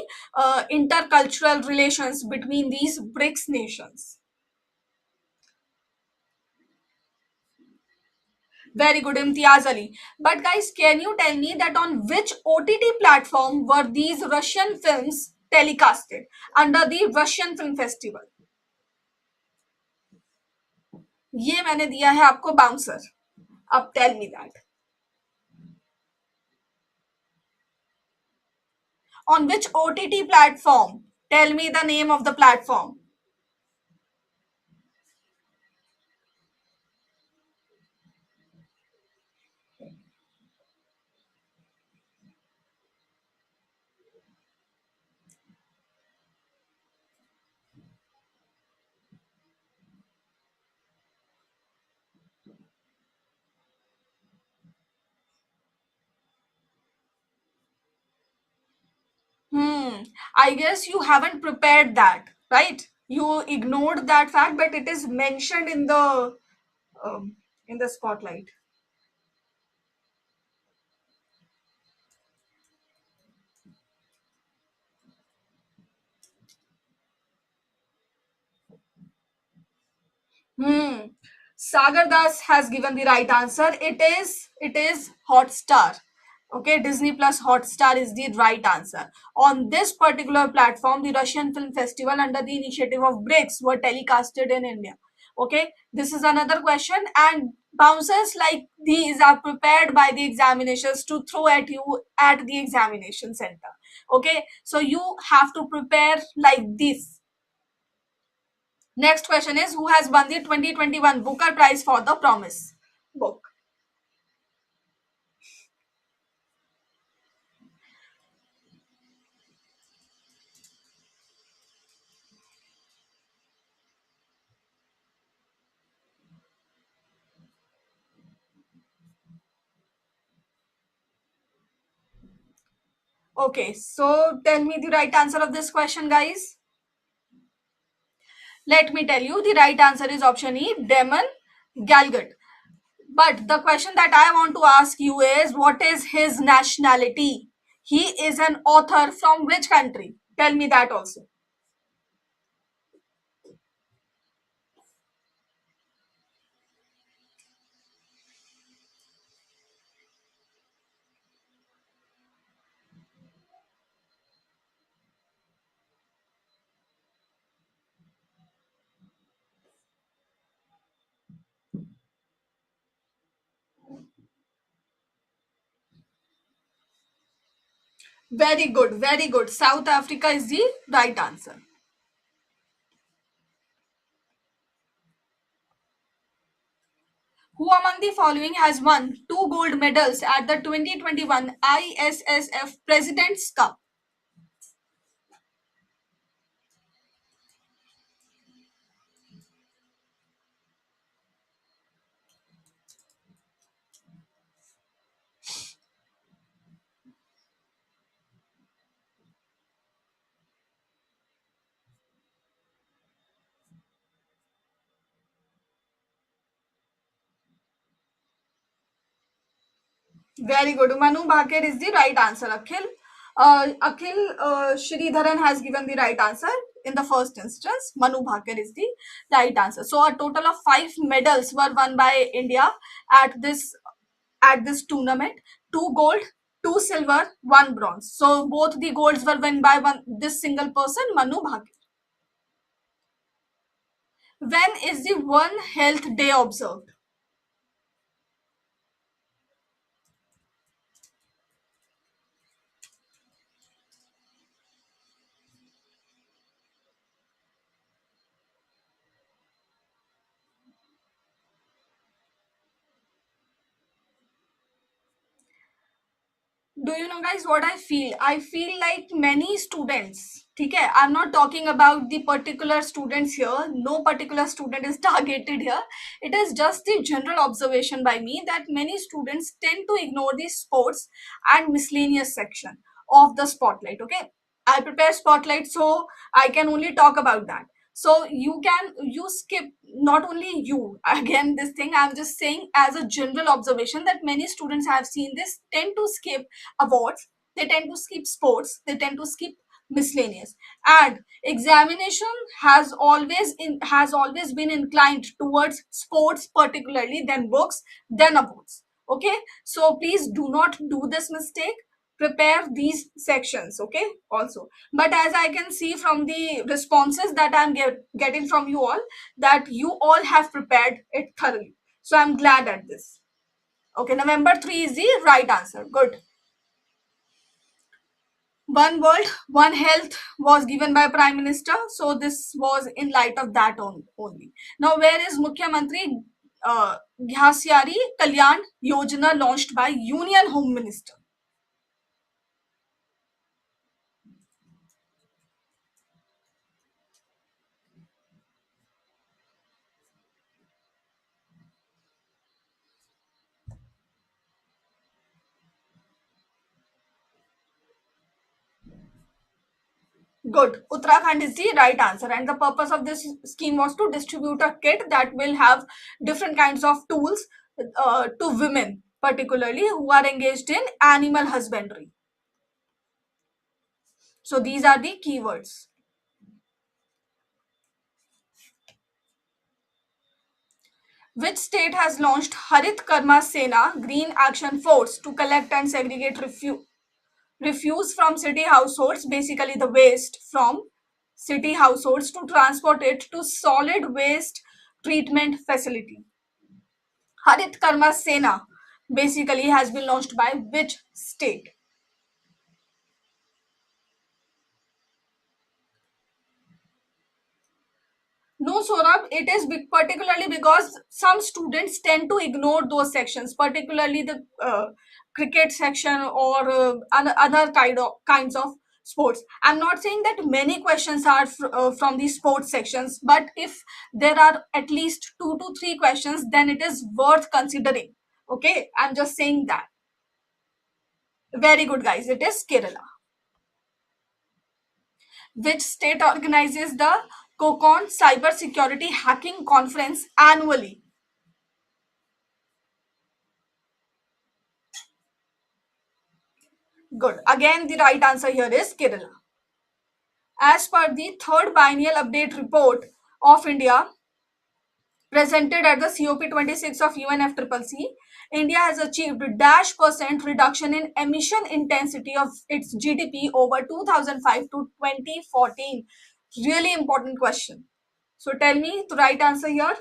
intercultural relations between these BRICS nations. Very good, Imtiaz Ali. But guys, can you tell me that on which OTT platform were these Russian films telecasted under the Russian Film Festival? ये मैंने दिया है आपको bouncer. अब tell me that. On which OTT platform? Tell me the name of the platform. I guess you haven't prepared that, right? You ignored that fact, but it is mentioned um, in the spotlight. Hmm. Sagar Das has given the right answer. It is Hotstar. Okay, Disney Plus Hotstar is the right answer. On this particular platform, the Russian Film Festival under the initiative of BRICS were telecasted in India. Okay, this is another question, and bouncers like these are prepared by the examinations to throw at you at the examination center. Okay, so you have to prepare like this. Next question is, who has won the 2021 Booker Prize for The Promise book? Okay, so tell me the right answer of this question, guys. Let me tell you, the right answer is option E, Damon Galgut. But the question that I want to ask you is, what is his nationality? He is an author from which country? Tell me that also. Very good, very good. South Africa is the right answer. Who among the following has won two gold medals at the 2021 ISSF President's Cup? Very good. Manu Bhaker is the right answer, Akhil. Akhil Sridharan has given the right answer in the first instance. Manu Bhaker is the right answer. So a total of 5 medals were won by India at this tournament. Two gold, two silver, one bronze. So both the golds were won by this single person, Manu Bhaker. When is the One Health Day observed? Do you know, guys, what I feel? I feel like many students, okay, I'm not talking about the particular students here. No particular student is targeted here. It is just the general observation by me that many students tend to ignore the sports and miscellaneous section of the spotlight. Okay, I prepare spotlight, so I can only talk about that. So you skip, not only you, again this thing I'm just saying as a general observation, that many students have seen this tend to skip awards, they tend to skip sports, they tend to skip miscellaneous, and examination has always been inclined towards sports particularly, then books, then awards. Okay, so please do not do this mistake. Prepare these sections, okay, also. But as I can see from the responses that I'm getting from you all, that you all have prepared it thoroughly, so I'm glad at this. Okay, November 3 is the right answer. Good. One world, one health was given by Prime Minister. So this was in light of that only. Now, where is Mukhyamantri Ghasyari Kalyan Yojana launched by Union Home Minister? Good. Uttarakhand is the right answer. And the purpose of this scheme was to distribute a kit that will have different kinds of tools to women, particularly who are engaged in animal husbandry. So these are the keywords. Which state has launched Harit Karma Sena Green Action Force to collect and segregate refuse from city households, basically the waste from city households, to transport it to solid waste treatment facility? Harit Karma Sena basically has been launched by which state? No, Saurabh, it is particularly because some students tend to ignore those sections, particularly the cricket section or other kinds of sports. I'm not saying that many questions are from the sports sections, but if there are at least 2 to 3 questions, then it is worth considering. Okay, I'm just saying that. Very good, guys. It is Kerala. Which state organizes the COCON Cybersecurity Hacking Conference annually? Good. Again, the right answer here is Kerala. As per the third biennial update report of India, presented at the COP26 of UNFCCC, India has achieved dash percent reduction in emission intensity of its GDP over 2005 to 2014. Really important question. So tell me the right answer here.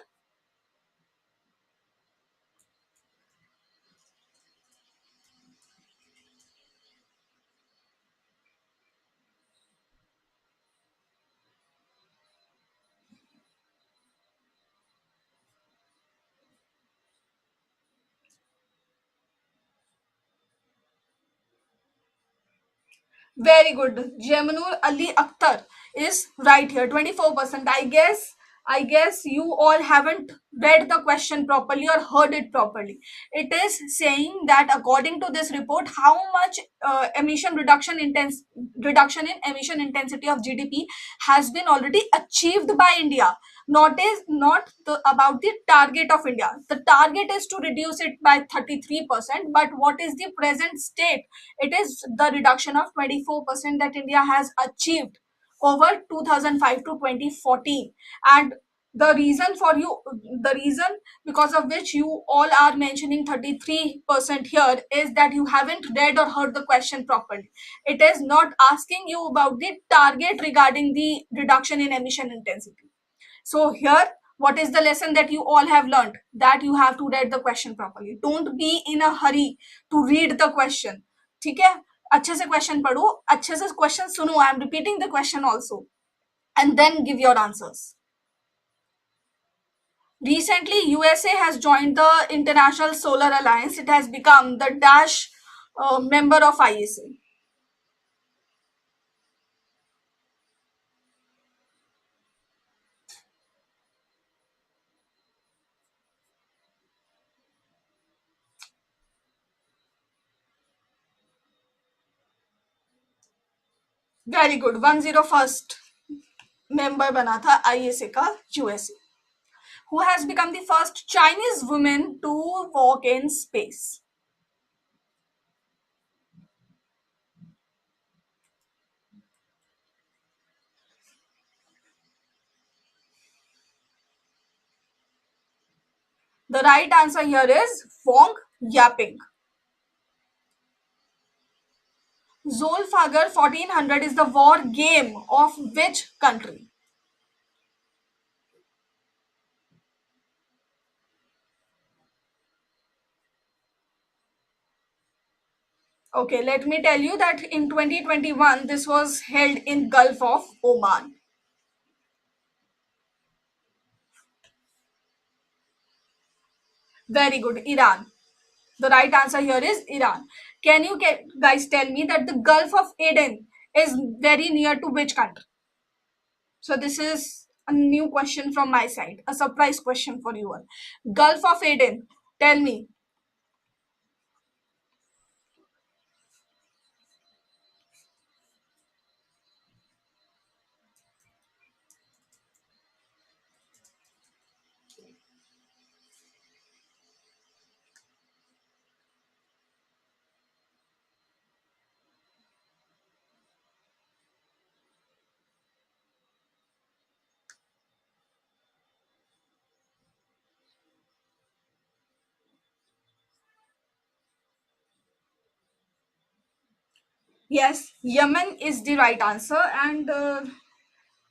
Very good. Jemanur Ali Akhtar is right here. 24%. I guess you all haven't read the question properly or heard it properly. It is saying that according to this report, how much reduction in emission intensity of GDP has been already achieved by India. Not about the target of India. The target is to reduce it by 33%, but what is the present state? It is the reduction of 24% that India has achieved over 2005 to 2014. And the reason because of which you all are mentioning 33% here is that you haven't read or heard the question properly. It is not asking you about the target regarding the reduction in emission intensity. So here, what is the lesson that you all have learned? That you have to read the question properly. Don't be in a hurry to read the question. ठीक है? अच्छे से question पढ़ो, अच्छे से question सुनो. I am repeating the question also, and then give your answers. Recently, USA has joined the International Solar Alliance. It has become the dash member of ISA. Very good. 101st member बना था ISA का USA. Who has become the first Chinese woman to walk in space? The right answer here is Wong Yaping. Zolfagar 1400 is the war game of which country? Okay, let me tell you that in 2021 this was held in Gulf of Oman. Very good, Iran. The right answer here is Iran. Can you guys tell me that the Gulf of Aden is very near to which country? So this is a new question from my side, a surprise question for you all. Gulf of Aden, tell me. Yes, Yemen is the right answer, and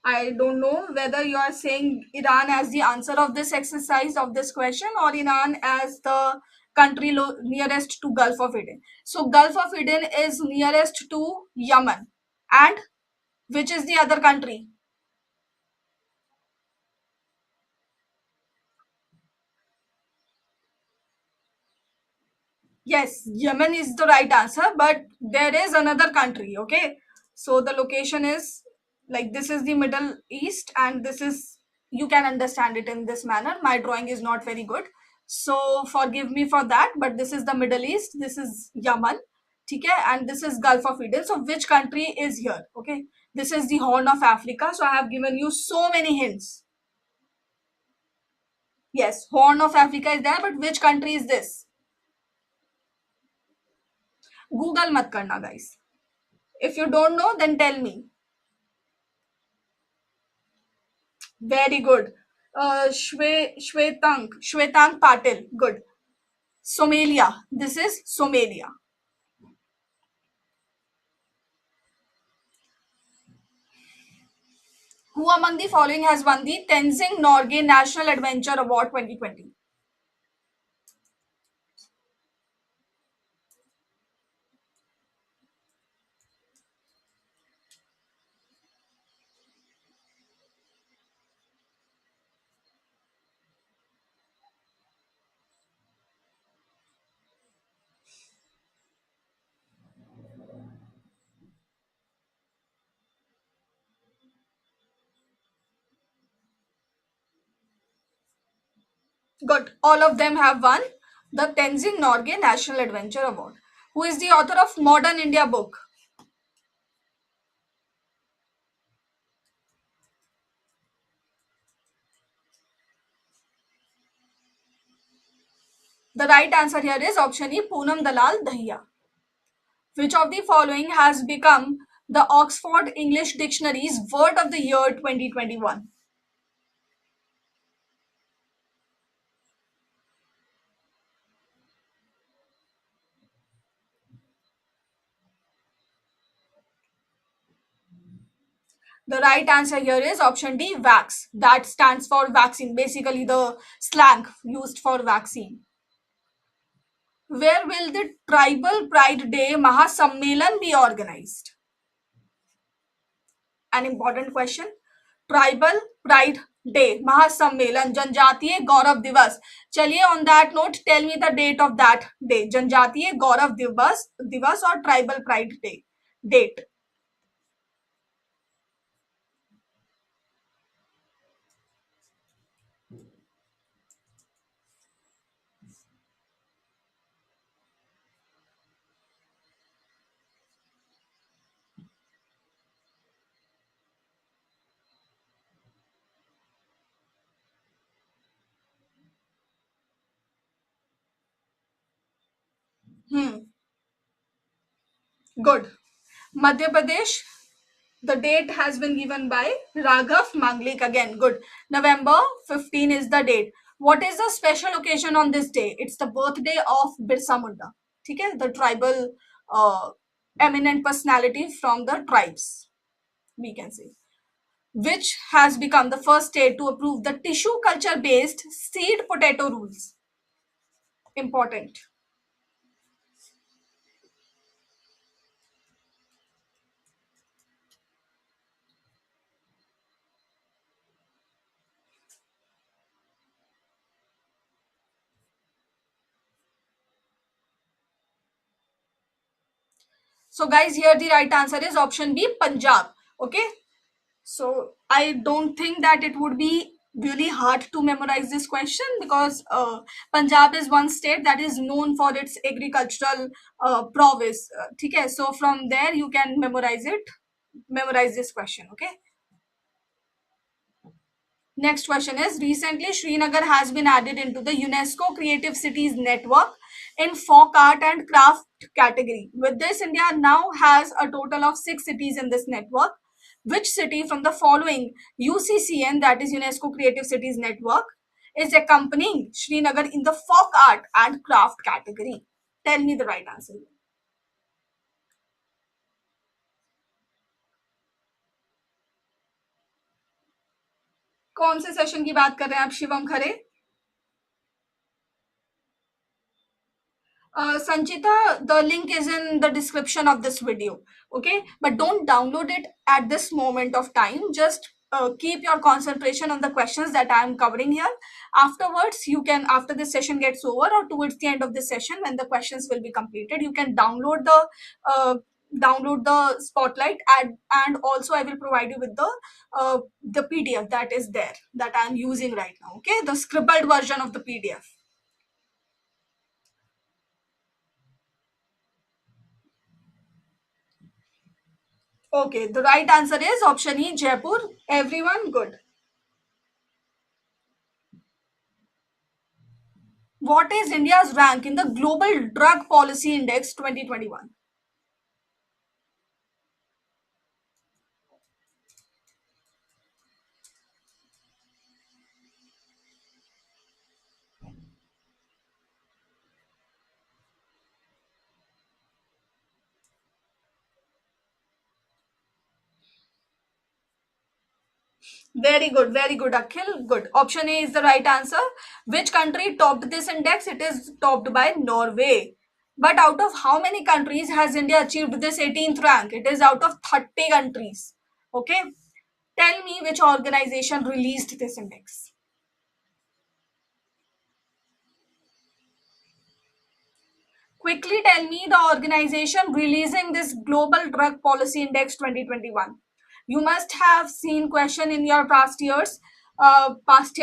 I don't know whether you are saying Iran as the answer of this exercise of this question or Iran as the country nearest to Gulf of Eden. So Gulf of Eden is nearest to Yemen, and which is the other country? Yes, Yemen is the right answer, but there is another country, okay? So the location is like this is the Middle East, and this is, you can understand it in this manner. My drawing is not very good. So forgive me for that, but this is the Middle East, this is Yemen, okay? And this is Gulf of Eden. So which country is here, okay? This is the Horn of Africa. So I have given you so many hints. Yes, Horn of Africa is there, but which country is this? Google mat karna, guys. If you don't know, then tell me. Very good. Shwetang Patil. Good. Somalia. This is Somalia. Who among the following has won the Tenzing Norgay National Adventure Award 2020? Good. All of them have won the Tenzing Norgay National Adventure Award. Who is the author of Modern India book? The right answer here is option E, Poonam Dalal Dahiya. Which of the following has become the Oxford English Dictionary's Word of the Year 2021? The right answer here is option D, vax. That stands for vaccine, basically the slang used for vaccine. Where will the Tribal Pride Day Mahasammelan be organized? An important question. Tribal Pride Day Mahasammelan जनजातीय गौरव दिवस. चलिए on that note, tell me the date of that day. जनजातीय गौरव दिवस or Tribal Pride Day date. Good. Madhya Pradesh, the date has been given by Raghav Manglik again. Good. November 15 is the date. What is the special occasion on this day? It's the birthday of Birsa Munda. Okay? The tribal eminent personality from the tribes, we can say. Which has become the first state to approve the tissue culture based seed potato rules? Important. So, guys, here the right answer is option B, Punjab. Okay. So I don't think that it would be really hard to memorize this question because Punjab is one state that is known for its agricultural prowess. Okay, so from there you can memorize this question. Okay. Next question is, recently Srinagar has been added into the UNESCO Creative Cities Network in folk art and craft category. With this, India now has a total of 6 cities in this network. Which city from the following UCCN, that is UNESCO Creative Cities Network, is accompanying Srinagar in the folk art and craft category? Tell me the right answer. कौन से session की बात कर रहे हैं आप शिवम खरे? Sanchita, the link is in the description of this video. Okay, but don't download it at this moment of time. Just keep your concentration on the questions that I am covering here. Afterwards, you can, after this session gets over or towards the end of the session, when the questions will be completed, you can uh, download the spotlight, and also I will provide you with the PDF that is there that I am using right now. Okay, the scribbled version of the PDF. Okay, the right answer is option E, Jaipur. Everyone good. What is India's rank in the Global Drug Policy Index 2021? Very good, Akhil. Good. Option A is the right answer. Which country topped this index? It is topped by Norway. But out of how many countries has India achieved this 18th rank? It is out of 30 countries. Okay. Tell me which organization released this index. Quickly tell me the organization releasing this Global Drug Policy Index 2021. You must have seen question in your past year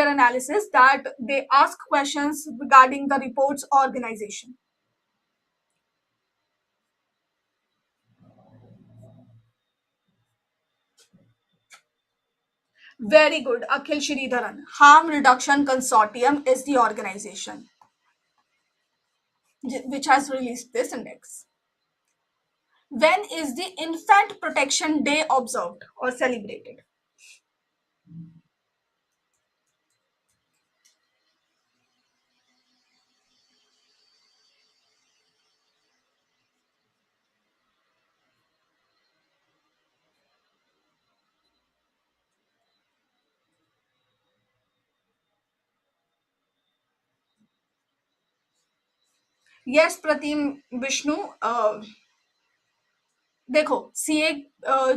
analysis that they ask questions regarding the report's organization. Very good, Akhil Shridharan. Harm Reduction Consortium is the organization which has released this index. When is the Infant Protection Day observed or celebrated? Yes, Pratim Vishnu. देखो CA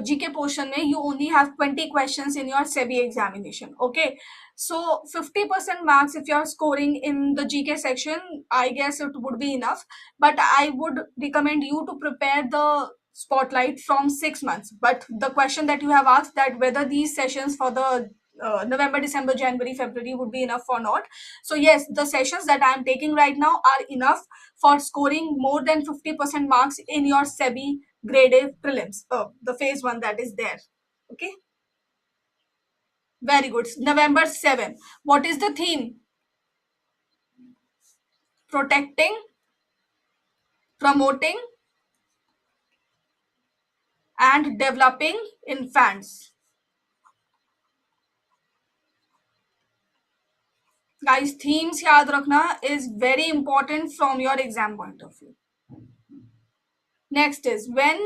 GK portion में you only have 20 questions in your SEBI examination. Okay, so 50% marks if you are scoring in the GK section, I guess it would be enough, but I would recommend you to prepare the spotlight from 6 months. But the question that you have asked, that whether these sessions for the November, December, January, February would be enough or not. So yes, the sessions that I am taking right now are enough for scoring more than 50% marks in your SEBI grade A prelims, the phase one that is there. Okay, very good. November 7. What is the theme? Protecting, promoting, and developing infants. Guys, themes याद रखना is very important from your exam point of view. Next is when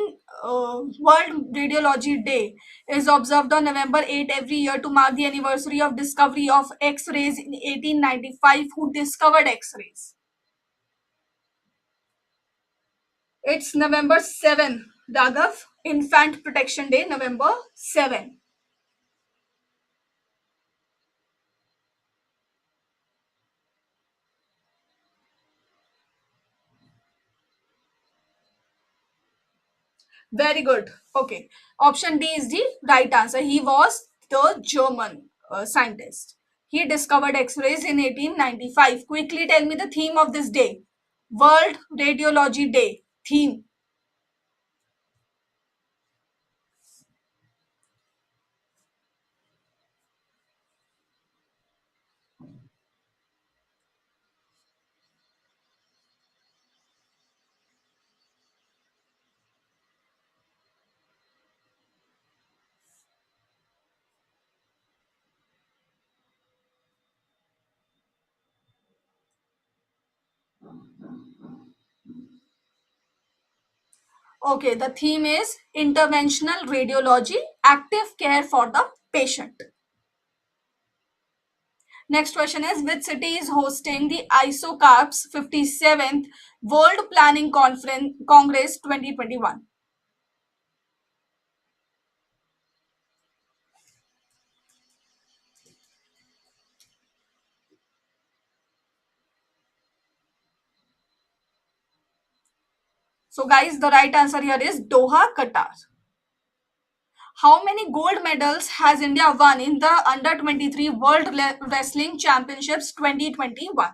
World Radiology Day is observed on November 8 every year to mark the anniversary of discovery of X-rays in 1895. Who discovered X-rays? It's November 7, Raghav. Infant Protection Day, November 7. Very good. Okay. Option D is the right answer. He was the German scientist. He discovered X-rays in 1895. Quickly tell me the theme of this day. World Radiology Day. Theme. Okay, the theme is interventional radiology, active care for the patient. Next question is which city is hosting the ISO Carbs 57th World Planning Conference Congress 2021? So guys, the right answer here is Doha, Qatar. How many gold medals has India won in the Under 23 World Wrestling Championships 2021?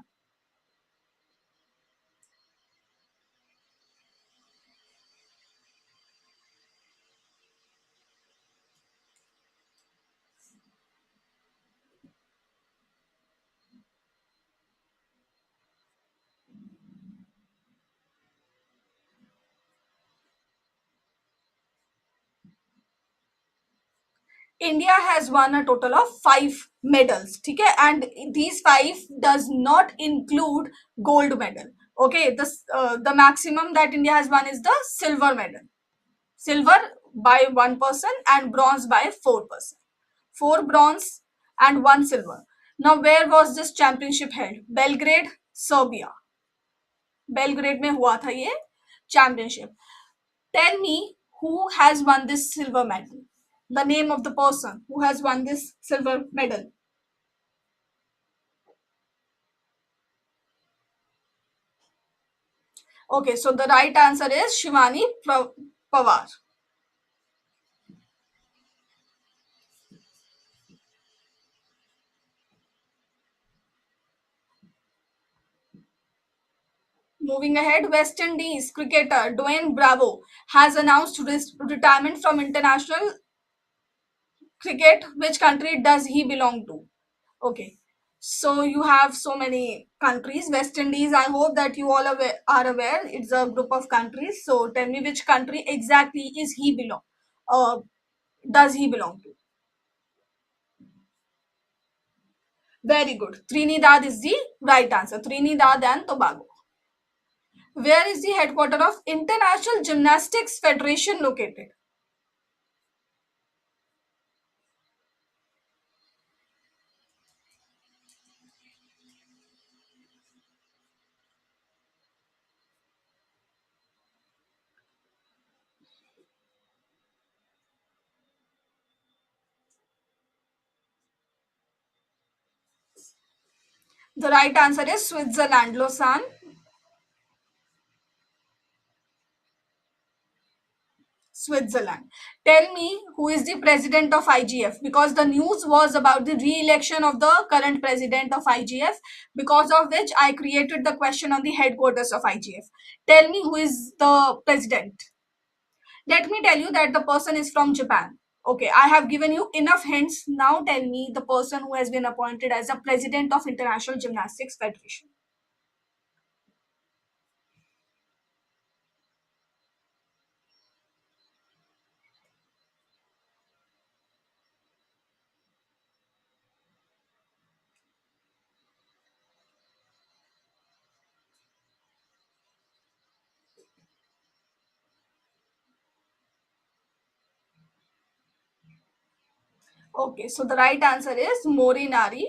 India has won a total of 5 medals. Okay, and these 5 does not include gold medal. Okay, the maximum that India has won is the silver medal. Silver by 1% and bronze by 4%. 4 bronze, and 1 silver. Now, where was this championship held? Belgrade, Serbia. Belgrade में हुआ था ये championship. Tell me who has won this silver medal. The name of the person who has won this silver medal. Okay, so the right answer is Shivani Pawar. Moving ahead, West Indies cricketer Dwayne Bravo has announced retirement from international cricket. Which country does he belong to? Okay. So you have so many countries. West Indies, I hope that you all are aware. It's a group of countries. So tell me which country exactly is he belong? Uh, does he belong to? Very good. Trinidad is the right answer. Trinidad and Tobago. Where is the headquarters of International Gymnastics Federation located? The right answer is Switzerland, Lausanne. Switzerland. Tell me who is the president of IGF, because the news was about the re-election of the current president of IGF, because of which I created the question on the headquarters of IGF. Tell me who is the president. Let me tell you that the person is from Japan. Okay, I have given you enough hints. Now tell me the person who has been appointed as the president of International Gymnastics Federation. Okay, so the right answer is Morinari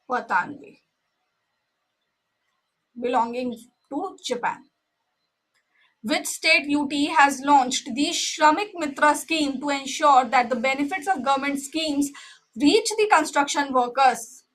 Watanabe, belonging to Japan. Which state UT has launched the Shramik Mitra scheme to ensure that the benefits of government schemes reach the construction workers?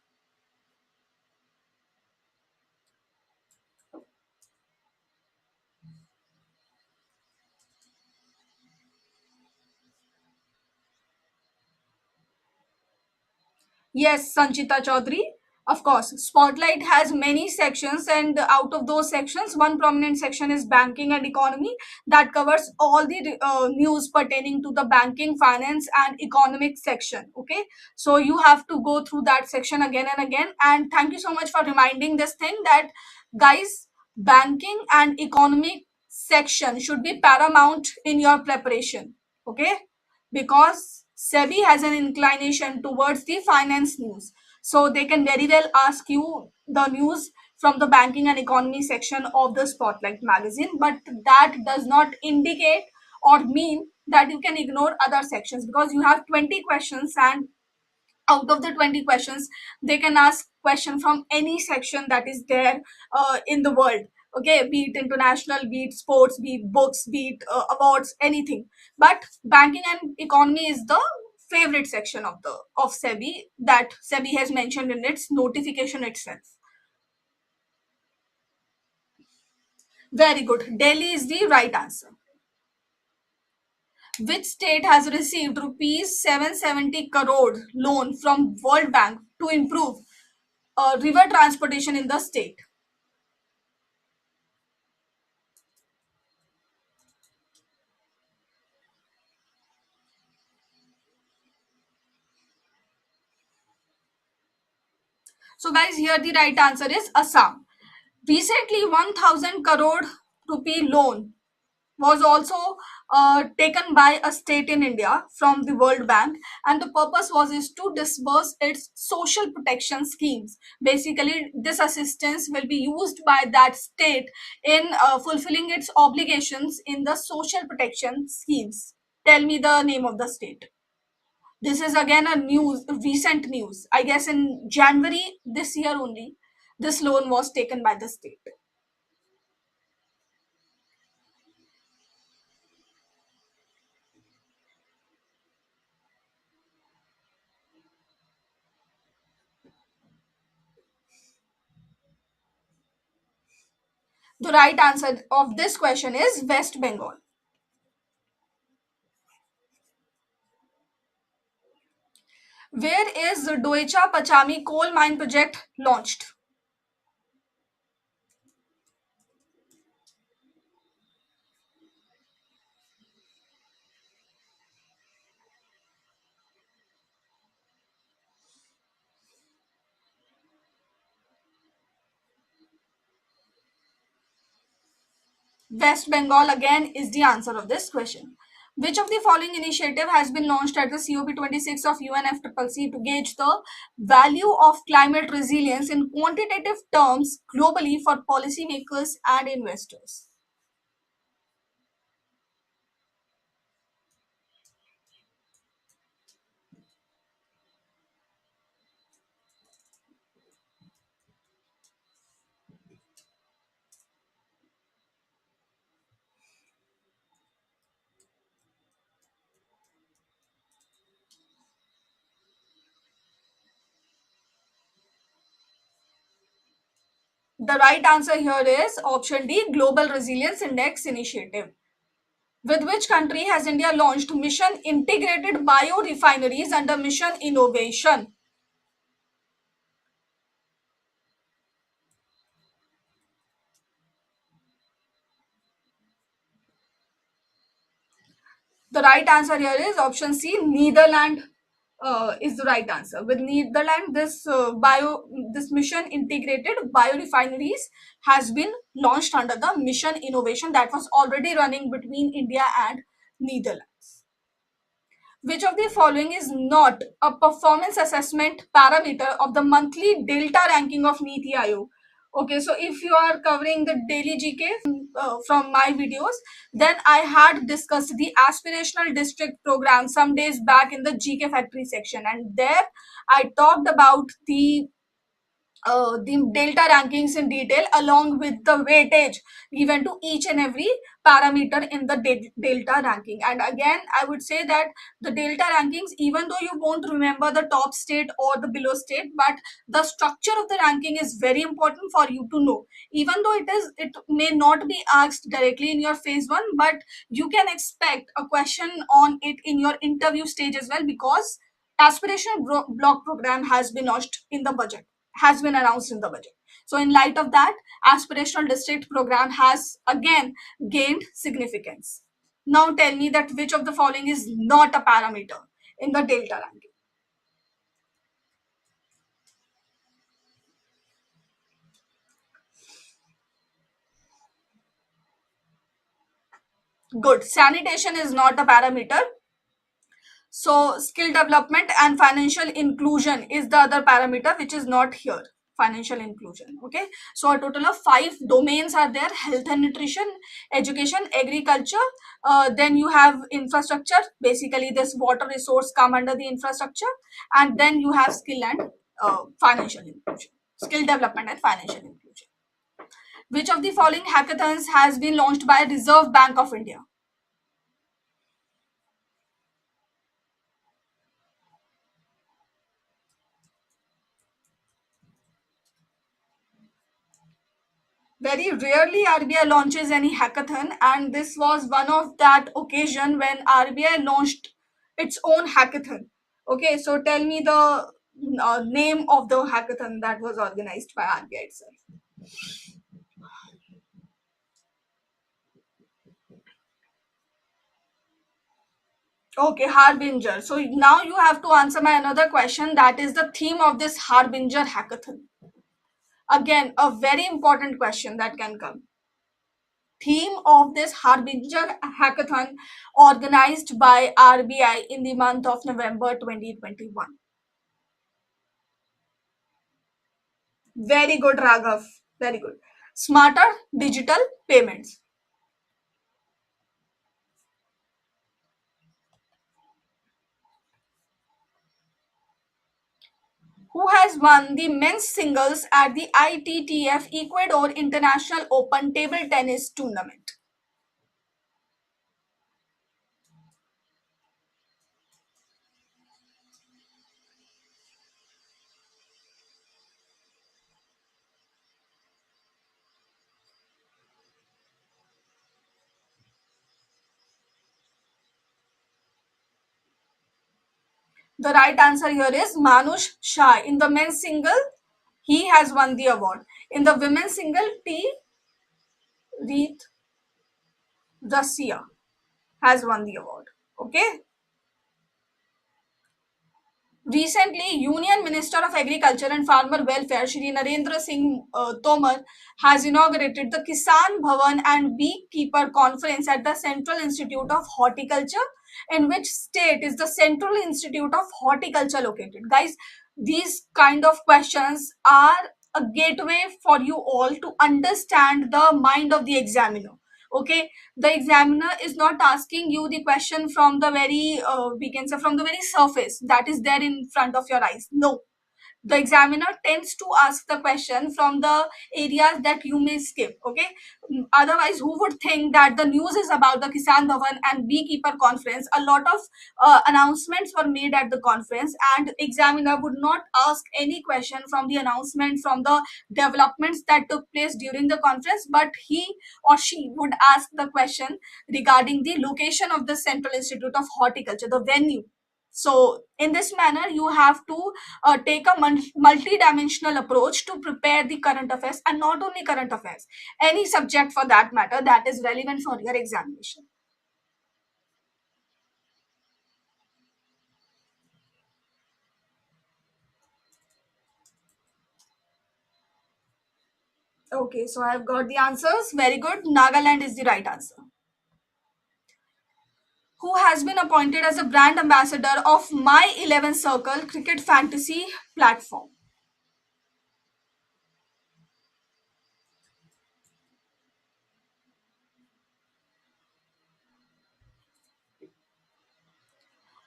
Yes, Sanchita Chaudhary. Of course, Spotlight has many sections, and out of those sections, one prominent section is banking and economy that covers all the news pertaining to the banking, finance, and economic section. Okay, so you have to go through that section again and again. And thank you so much for reminding this thing that, guys, banking and economic section should be paramount in your preparation. Okay, because SEBI has an inclination towards the finance news. So they can very well ask you the news from the banking and economy section of the Spotlight magazine, but that does not indicate or mean that you can ignore other sections, because you have 20 questions, and out of the 20 questions they can ask question from any section that is there in the world. Okay, be it international, be it sports, be it books, be it awards, anything. But banking and economy is the favorite section of the of SEBI, that SEBI has mentioned in its notification itself. Very good. Delhi is the right answer. Which state has received rupees 770 crore loan from World Bank to improve river transportation in the state? So guys, here the right answer is Assam. Recently, 1000 crore rupee loan was also taken by a state in India from the World Bank, and the purpose was is to disburse its social protection schemes. Basically, this assistance will be used by that state in fulfilling its obligations in the social protection schemes. Tell me the name of the state. This is again a recent news. I guess in January this year only, this loan was taken by the state. The right answer of this question is West Bengal. Where is the Doicha Pachami coal mine project launched? West Bengal again is the answer of this question. Which of the following initiative has been launched at the COP26 of UNFCCC to gauge the value of climate resilience in quantitative terms globally for policymakers and investors? The right answer here is option D, Global Resilience Index Initiative. With which country has India launched Mission Integrated Biorefineries under Mission Innovation? The right answer here is option C, Netherlands is the right answer. With Netherlands, this mission integrated biorefineries has been launched under the mission innovation that was already running between India and Netherlands. Which of the following is not a performance assessment parameter of the monthly Delta ranking of Niti Aayog? Okay, so if you are covering the daily GK from my videos, then I had discussed the aspirational district program some days back in the GK factory section, and there I talked about the delta rankings in detail along with the weightage given to each and every parameter in the delta ranking. And again, I would say that the delta rankings, even though you won't remember the top state or the below state, but the structure of the ranking is very important for you to know. Even though it may not be asked directly in your phase one, but you can expect a question on it in your interview stage as well, because aspirational block program has been launched in the budget, has been announced in the budget. So, in light of that, aspirational district program has again gained significance. Now, tell me that which of the following is not a parameter in the delta ranking. Good. Sanitation is not a parameter. So, skill development and financial inclusion is the other parameter which is not here. Financial inclusion. Okay. So, a total of 5 domains are there: health and nutrition, education, agriculture. Then you have infrastructure. Basically, this water resource come under the infrastructure. And then you have skill and financial inclusion. Skill development and financial inclusion. Which of the following hackathons has been launched by Reserve Bank of India? Very rarely RBI launches any hackathon, and this was one of that occasion when RBI launched its own hackathon. Okay, so tell me the name of the hackathon that was organized by RBI itself. Okay, Harbinger. So now you have to answer my another question, that is the theme of this Harbinger hackathon. Again, a very important question that can come. Theme of this Harbinger hackathon organized by RBI in the month of November 2021. Very good, Raghav. Very good. Smarter digital payments. Who has won the men's singles at the ITTF Ecuador International Open Table Tennis Tournament? The right answer here is Manush Shah. In the men's single, he has won the award. In the women's single, T. Reeth Russia has won the award. Okay. Recently, Union Minister of Agriculture and Farmer Welfare, Shri Narendra Singh Tomar, has inaugurated the Kisan Bhavan and Beekeeper Conference at the Central Institute of Horticulture. In which state is the Central Institute of Horticulture located? Guys, these kind of questions are a gateway for you all to understand the mind of the examiner. Okay, the examiner is not asking you the question from the very we can say from the very surface that is there in front of your eyes. No, the examiner tends to ask the question from the areas that you may skip. Okay. Otherwise, who would think that the news is about the Kisan Bhavan and Beekeeper Conference? A lot of announcements were made at the conference, and examiner would not ask any question from the announcement, from the developments that took place during the conference, but he or she would ask the question regarding the location of the Central Institute of Horticulture, the venue. So in this manner, you have to take a multi-dimensional approach to prepare the current affairs, and not only current affairs, any subject for that matter that is relevant for your examination. Okay, so I've got the answers. Very good. Nagaland is the right answer. Who has been appointed as a brand ambassador of My 11 Circle cricket fantasy platform?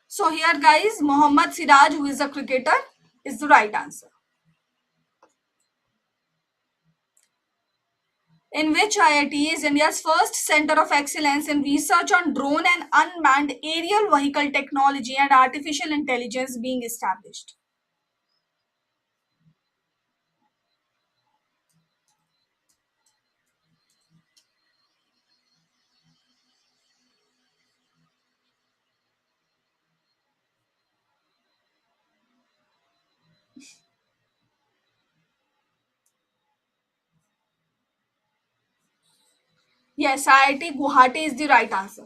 So here, guys, Mohammad Siraj, who is a cricketer, is the right answer. In which IIT is India's first center of excellence in research on drone and unmanned aerial vehicle technology and artificial intelligence being established? Yes, IIT Guwahati is the right answer.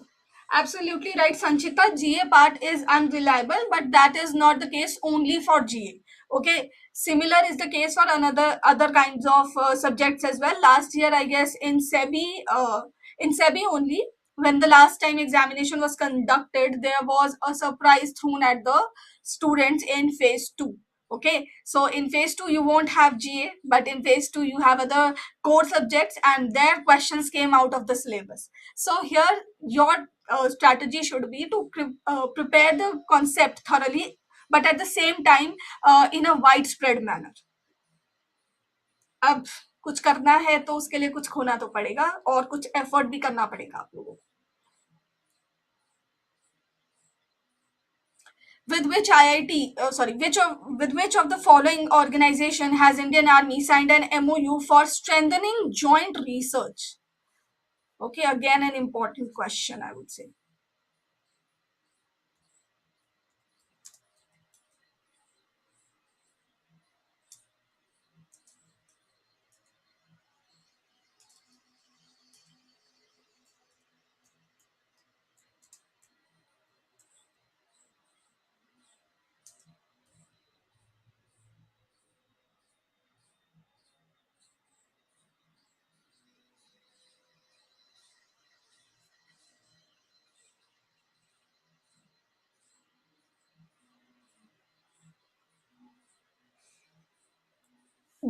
Absolutely right, Sanchita. GA part is unreliable, but that is not the case only for GA. Okay, similar is the case for another other kinds of subjects as well. Last year, I guess in SEBI only, when the last time examination was conducted, there was a surprise thrown at the students in phase two. Okay, so in phase two you won't have GA, but in phase two you have other core subjects, and their questions came out of the syllabus. So here your strategy should be to prepare the concept thoroughly, but at the same time in a widespread manner. अब कुछ करना है तो उसके लिए कुछ खोना तो पड़ेगा, और कुछ एफर्ट भी करना पड़ेगा आप लोगों को. With which IIT, with which of the following organization has Indian Army signed an MOU for strengthening joint research? Okay, again an important question, I would say.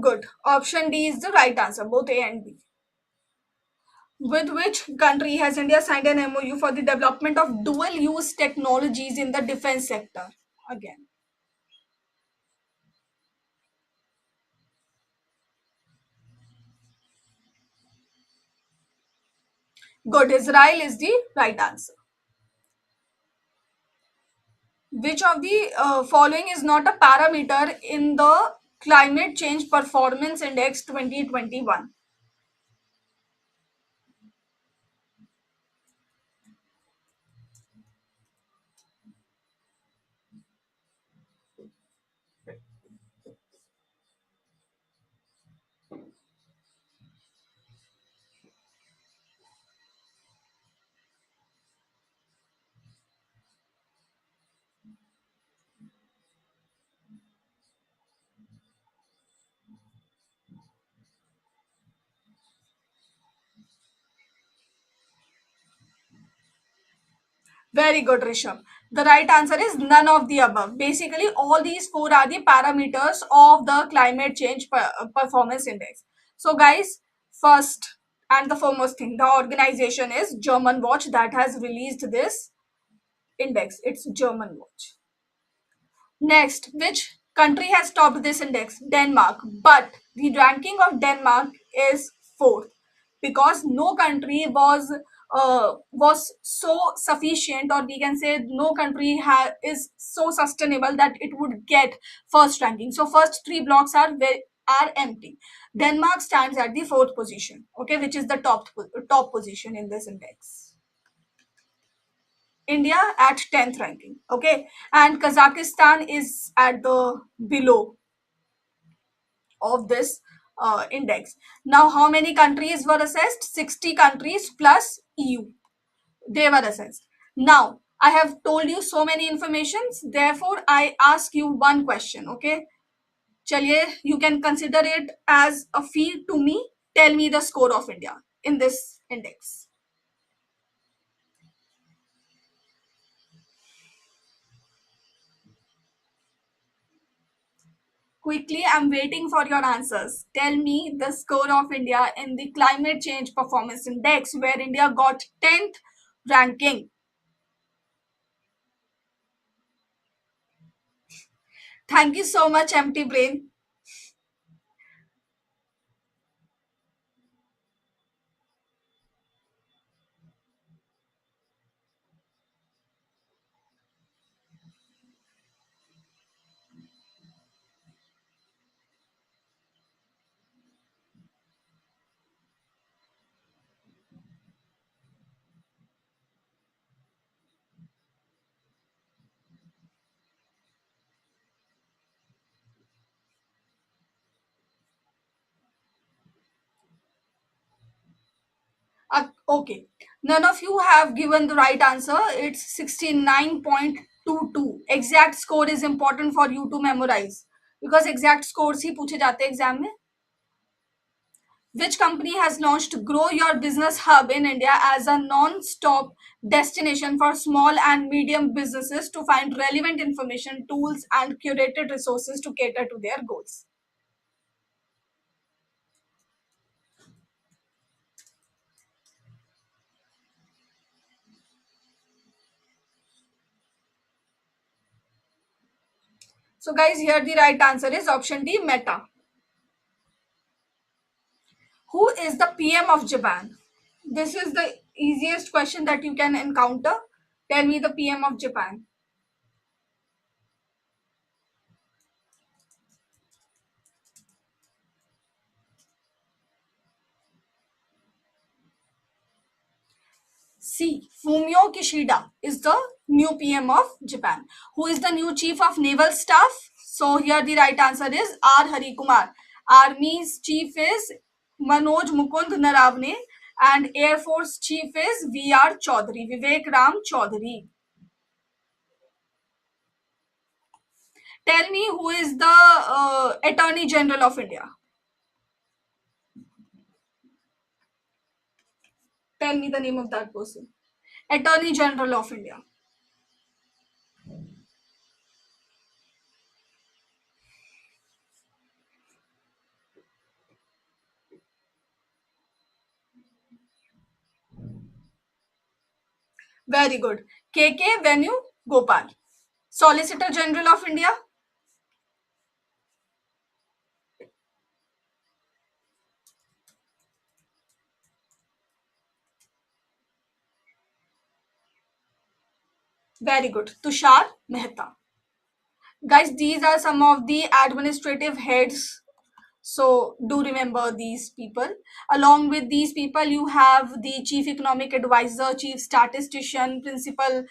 Good. Option D is the right answer, both A and B. With which country has India signed an MOU for the development of dual use technologies in the defense sector? Again. Good. Israel is the right answer. Which of the following is not a parameter in the Climate Change Performance Index 2021? Very good, Rishabh. The right answer is none of the above. Basically, all these four are the parameters of the climate change performance index. So, guys, first and the foremost thing, the organization is German Watch that has released this index. It's German Watch. Next, which country has topped this index? Denmark. But the ranking of Denmark is fourth because no country was so sufficient, or we can say no country is so sustainable that it would get first ranking. So first three blocks are empty. Denmark stands at the fourth position. Okay, which is the top position in this index. India at 10th ranking. Okay, and Kazakhstan is at the below of this index. Now, how many countries were assessed? 60 countries plus EU. They were assessed. Now, I have told you so many informations. Therefore, I ask you one question. Okay, chaliye, you can consider it as a fee to me. Tell me the score of India in this index. Quickly, I'm waiting for your answers. Tell me the score of India in the Climate Change Performance Index, where India got 10th ranking. Thank you so much, Empty Brain. Okay. None of you have given the right answer. It's 69.22. Exact score is important for you to memorize because exact scores ही पूछे जाते हैं exam में. Which company has launched Grow Your Business Hub in India as a non-stop destination for small and medium businesses to find relevant information, tools, and curated resources to cater to their goals? So, guys, here the right answer is option D, Meta. Who is the PM of Japan? This is the easiest question that you can encounter. Tell me the PM of Japan. C. Fumio Kishida is the new PM of Japan. Who is the new Chief of Naval Staff? So here the right answer is R. Hari Kumar. Army's Chief is Manoj Mukund Naravne and Air Force Chief is V.R. Chaudhary, Vivek Ram Chaudhary. Tell me who is the Attorney General of India. Tell me the name of that person. Attorney General of India. Very good. K.K. Venu Gopal. Solicitor General of India. Very good. Tushar Mehta. Guys, these are some of the administrative heads, so do remember these people. Along with these people, you have the chief economic advisor, chief statistician, principal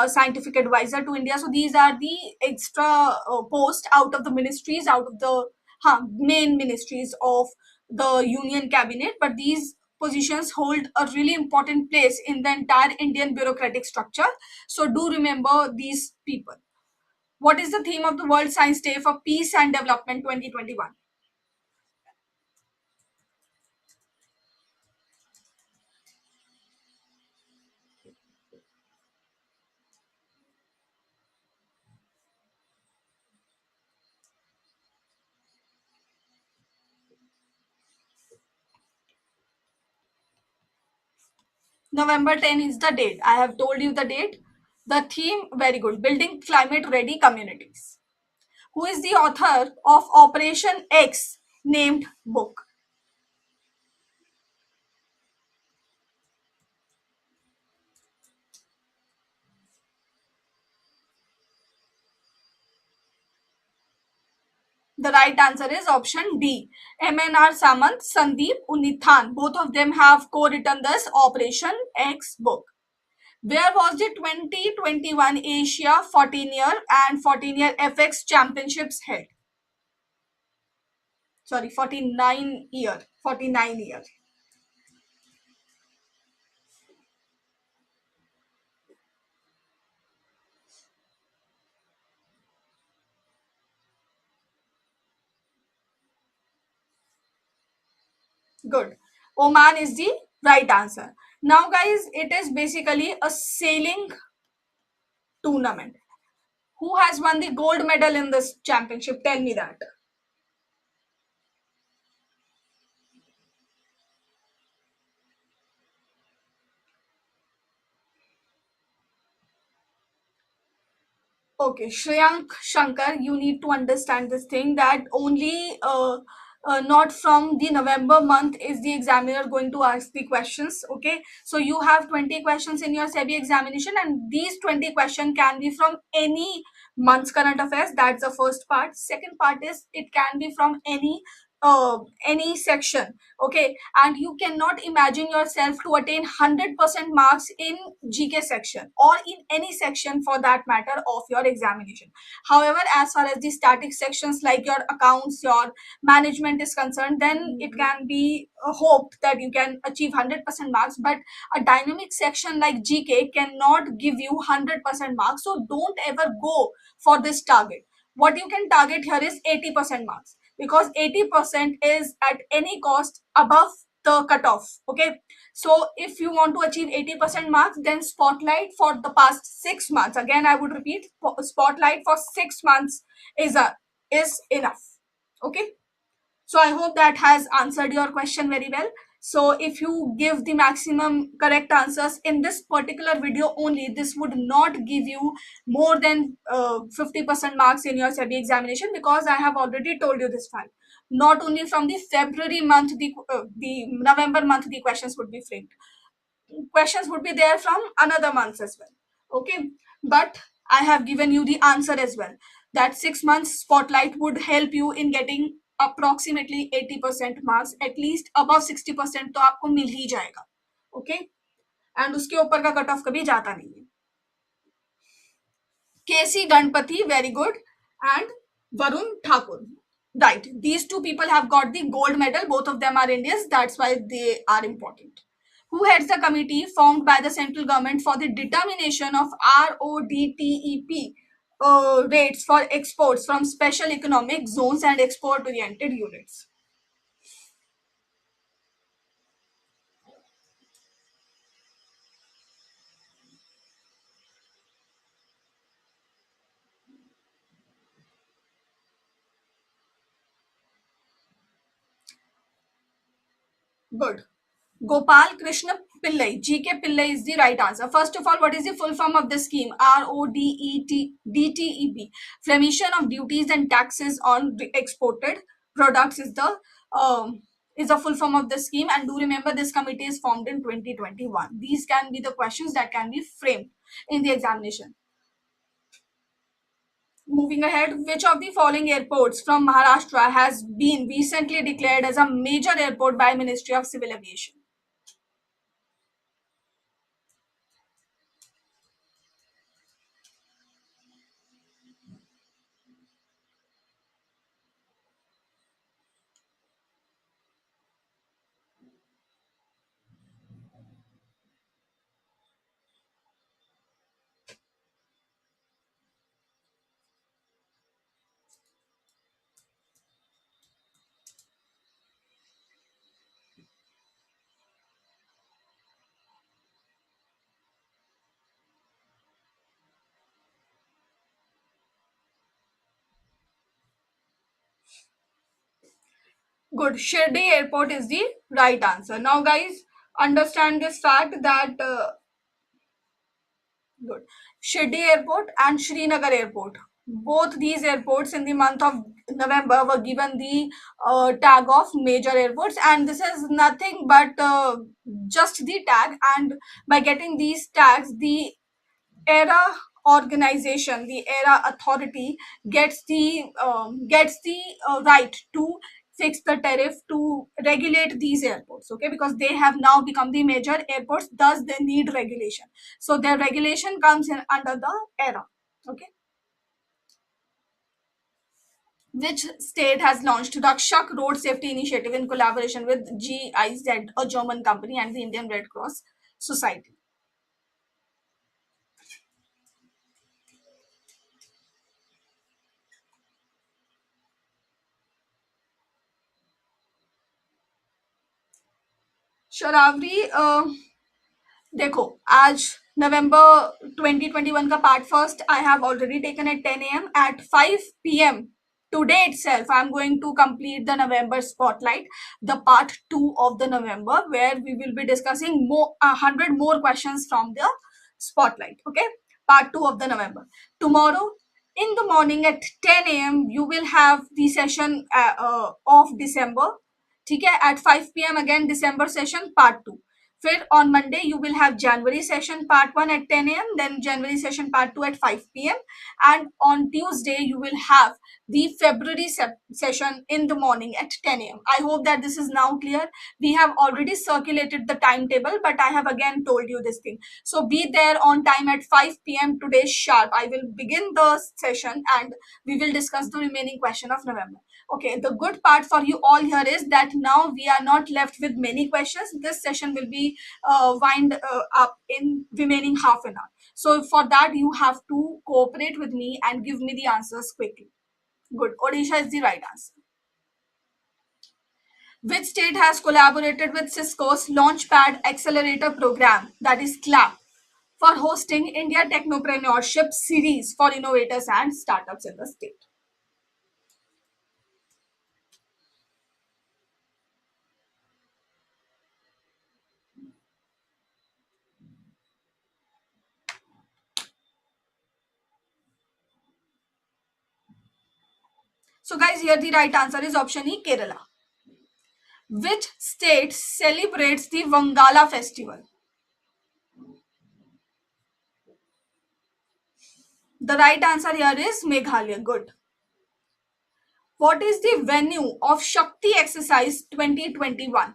scientific advisor to India. So these are the extra posts out of the ministries, out of the main ministries of the union cabinet. But these positions hold a really important place in the entire Indian bureaucratic structure. So do remember these people. What is the theme of the World Science Day for Peace and Development 2021? November 10 is the date. I have told you the date. The theme, very good. Building climate ready communities. Who is the author of Operation X named book? The right answer is option D. MNR Samant, Sandeep Unithan. Both of them have co-written this Operation X book. Where was the 2021 Asia 14-year and 14-year FX championships held? Sorry, 49-year. 49-year. Good. Oman is the right answer. Now, guys, it is basically a sailing tournament. Who has won the gold medal in this championship? Tell me that. Okay, Shreyank Shankar, you need to understand this thing that only not from the November month is the examiner going to ask the questions. Okay, so you have 20 questions in your SEBI examination, and these 20 questions can be from any month's current affairs. That's the first part. Second part is it can be from any section. Okay, and you cannot imagine yourself to attain 100% marks in GK section or in any section for that matter of your examination. However, as far as the static sections like your accounts, your management is concerned, then it can be hoped that you can achieve 100% marks. But a dynamic section like GK cannot give you 100% marks. So don't ever go for this target. What you can target here is 80% marks, because 80% is at any cost above the cutoff. Okay, so if you want to achieve 80% marks, then spotlight for the past 6 months, again I would repeat, spotlight for 6 months is enough. Okay, so I hope that has answered your question very well. So if you give the maximum correct answers in this particular video only, this would not give you more than 50% marks in your SEBI examination, because I have already told you this fact. Not only from the February month, the November month, the questions would be framed. Questions would be there from another months as well. Okay, but I have given you the answer as well, that 6 months spotlight would help you in getting approximately 80% marks, at least above 60% तो आपको मिल ही जाएगा. Okay, and उसके ऊपर का cut off कभी जाता नहीं है. KC Ganpati, very good, and Varun Thakur. Right, these two people have got the gold medal. Both of them are Indians. That's why they are important. Who heads the committee formed by the central government for the determination of RODTEP rates for exports from special economic zones and export-oriented units? Good. Gopal Krishna Pillai, GK Pillai is the right answer. First of all, what is the full form of this scheme? RODETEP. Remission of duties and taxes on exported products is the full form of the scheme. And do remember, this committee is formed in 2021. These can be the questions that can be framed in the examination. moving ahead, which of the following airports from Maharashtra has been recently declared as a major airport by Ministry of Civil Aviation? Good. Shirdi Airport is the right answer. Now, guys, understand this fact that good. Shirdi Airport and Srinagar Airport. Both these airports in the month of November were given the tag of major airports, and this is nothing but just the tag. And by getting these tags, the ERA organization, the ERA authority gets the right to fix the tariff to regulate these airports. Okay, because they have now become the major airports, thus they need regulation. So their regulation comes in under the ERA. Okay, which state has launched Rakshak Road Safety Initiative in collaboration with GIZ, a German company, and the Indian Red Cross Society? Sharavri, देखो आज नवंबर 2021 का part first I have already taken at 10 a.m. at 5 p.m. today itself I'm going to complete the November spotlight, the part 2 of the November, where we will be discussing more 100 more questions from the spotlight. Okay, part 2 of the November. Tomorrow in the morning at 10 a.m. you will have the session of December. ठीक है, at 5 p.m. again December session part 2. फिर on Monday you will have January session part 1 at 10 a.m. then January session part 2 at 5 p.m. and on Tuesday you will have the February session in the morning at 10 a.m. I hope that this is now clear. We have already circulated the timetable, but I have again told you this thing. So be there on time at 5 p.m. today sharp. I will begin the session and we will discuss the remaining question of November. Okay, the good part for you all here is that now we are not left with many questions. This session will be wind up in remaining half an hour. So for that, you have to cooperate with me and give me the answers quickly. Good. Odisha is the right answer. Which state has collaborated with Cisco's Launchpad Accelerator program, that is CLAP, for hosting India Technopreneurship Series for innovators and startups in the state? So guys, here the right answer is option E, Kerala. Which state celebrates the Vangala festival? The right answer here is Meghalaya. Good. What is the venue of Shakti Exercise 2021?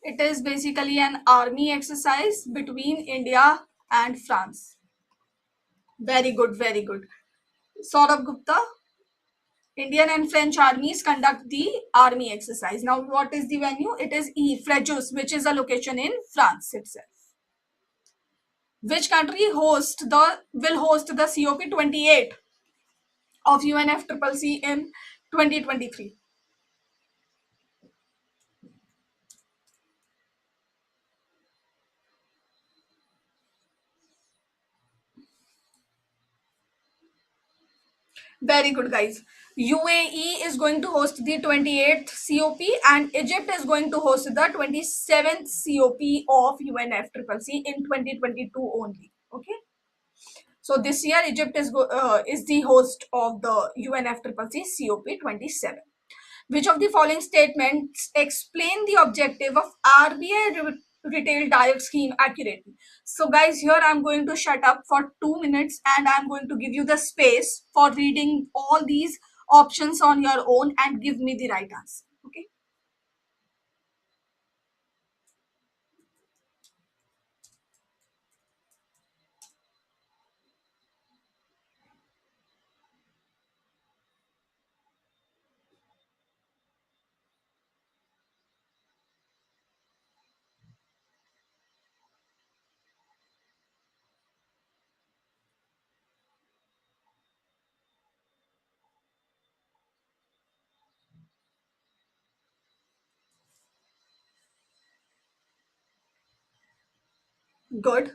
It is basically an army exercise between India and France. Very good, very good. Saurabh Gupta, Indian and French armies conduct the army exercise. Now, what is the venue? It is E, Fréjus, which is a location in France itself. Which country will host the COP28 of UNFCCC in 2023? Very good, guys. UAE is going to host the 28th COP and Egypt is going to host the 27th COP of UNFCCC in 2022 only. Okay. So this year, Egypt is the host of the UNFCCC COP27. Which of the following statements explain the objective of RBI retail diet scheme accurately? So, guys, here I'm going to shut up for 2 minutes and I'm going to give you the space for reading all these options on your own and give me the right answer. Okay, good.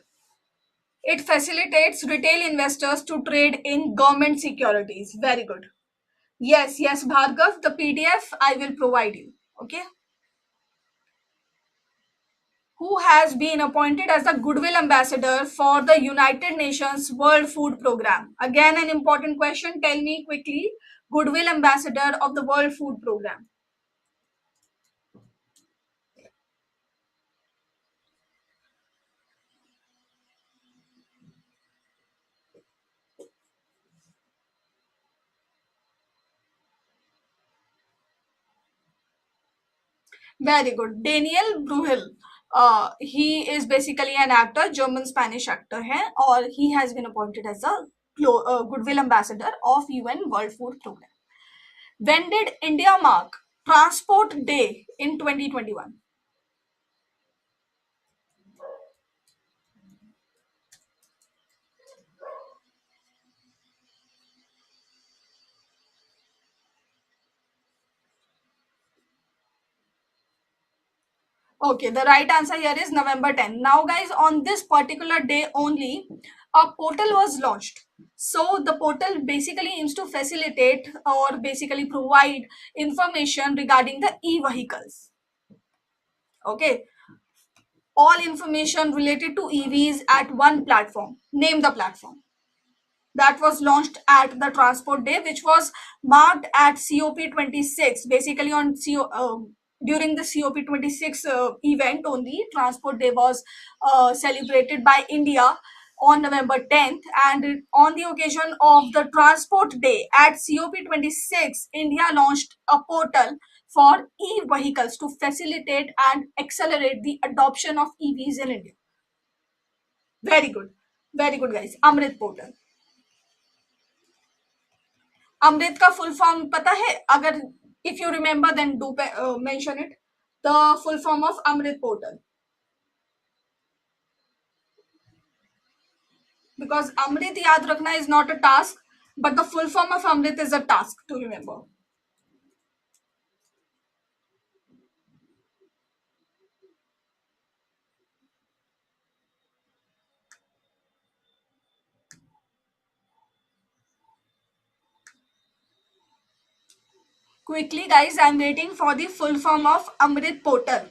It facilitates retail investors to trade in government securities. Very good. Yes, yes, Bhargav, the PDF I will provide you. Okay. Who has been appointed as the Goodwill Ambassador for the United Nations World Food Program? Again, an important question. Tell me quickly. Goodwill Ambassador of the World Food Program. Very good. Daniel Bruhl. He is basically an actor, German Spanish actor है और he has been appointed as a Goodwill Ambassador of UN World Food Program. When did India mark Transport Day in 2021? Okay, the right answer here is November 10. Now, guys, on this particular day only, a portal was launched. So, the portal basically aims to facilitate or basically provide information regarding the e vehicles. Okay, all information related to EVs at one platform. Name the platform that was launched at the Transport Day, which was marked at COP26, basically during the COP26 event only. Transport Day was celebrated by India on November 10th, and on the occasion of the Transport Day at COP26, India launched a portal for e-vehicles to facilitate and accelerate the adoption of EVs in India. Very good, guys. Amrit portal. अमृत का full form पता है? अगर if you remember then do mention it. The full form of AMRUT portal, because AMRUT याद रखना is not a task, but the full form of AMRUT is a task to remember. Quickly, guys, I'm waiting for the full form of Amrit portal.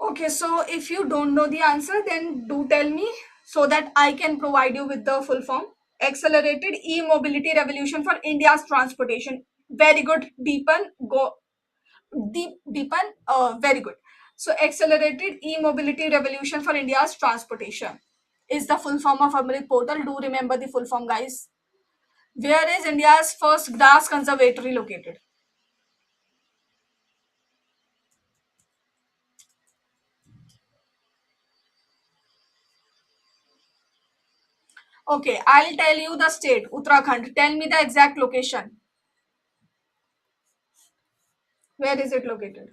Okay, so if you don't know the answer, then do tell me so that I can provide you with the full form. Accelerated e-mobility revolution for India's transportation. Very good, Deepan. Deepan, very good. So, accelerated e-mobility revolution for India's transportation is the full form of Amrit portal. Do remember the full form, guys. Where is India's first grass conservatory located? Okay, I'll tell you the state, Uttarakhand. Tell me the exact location. Where is it located?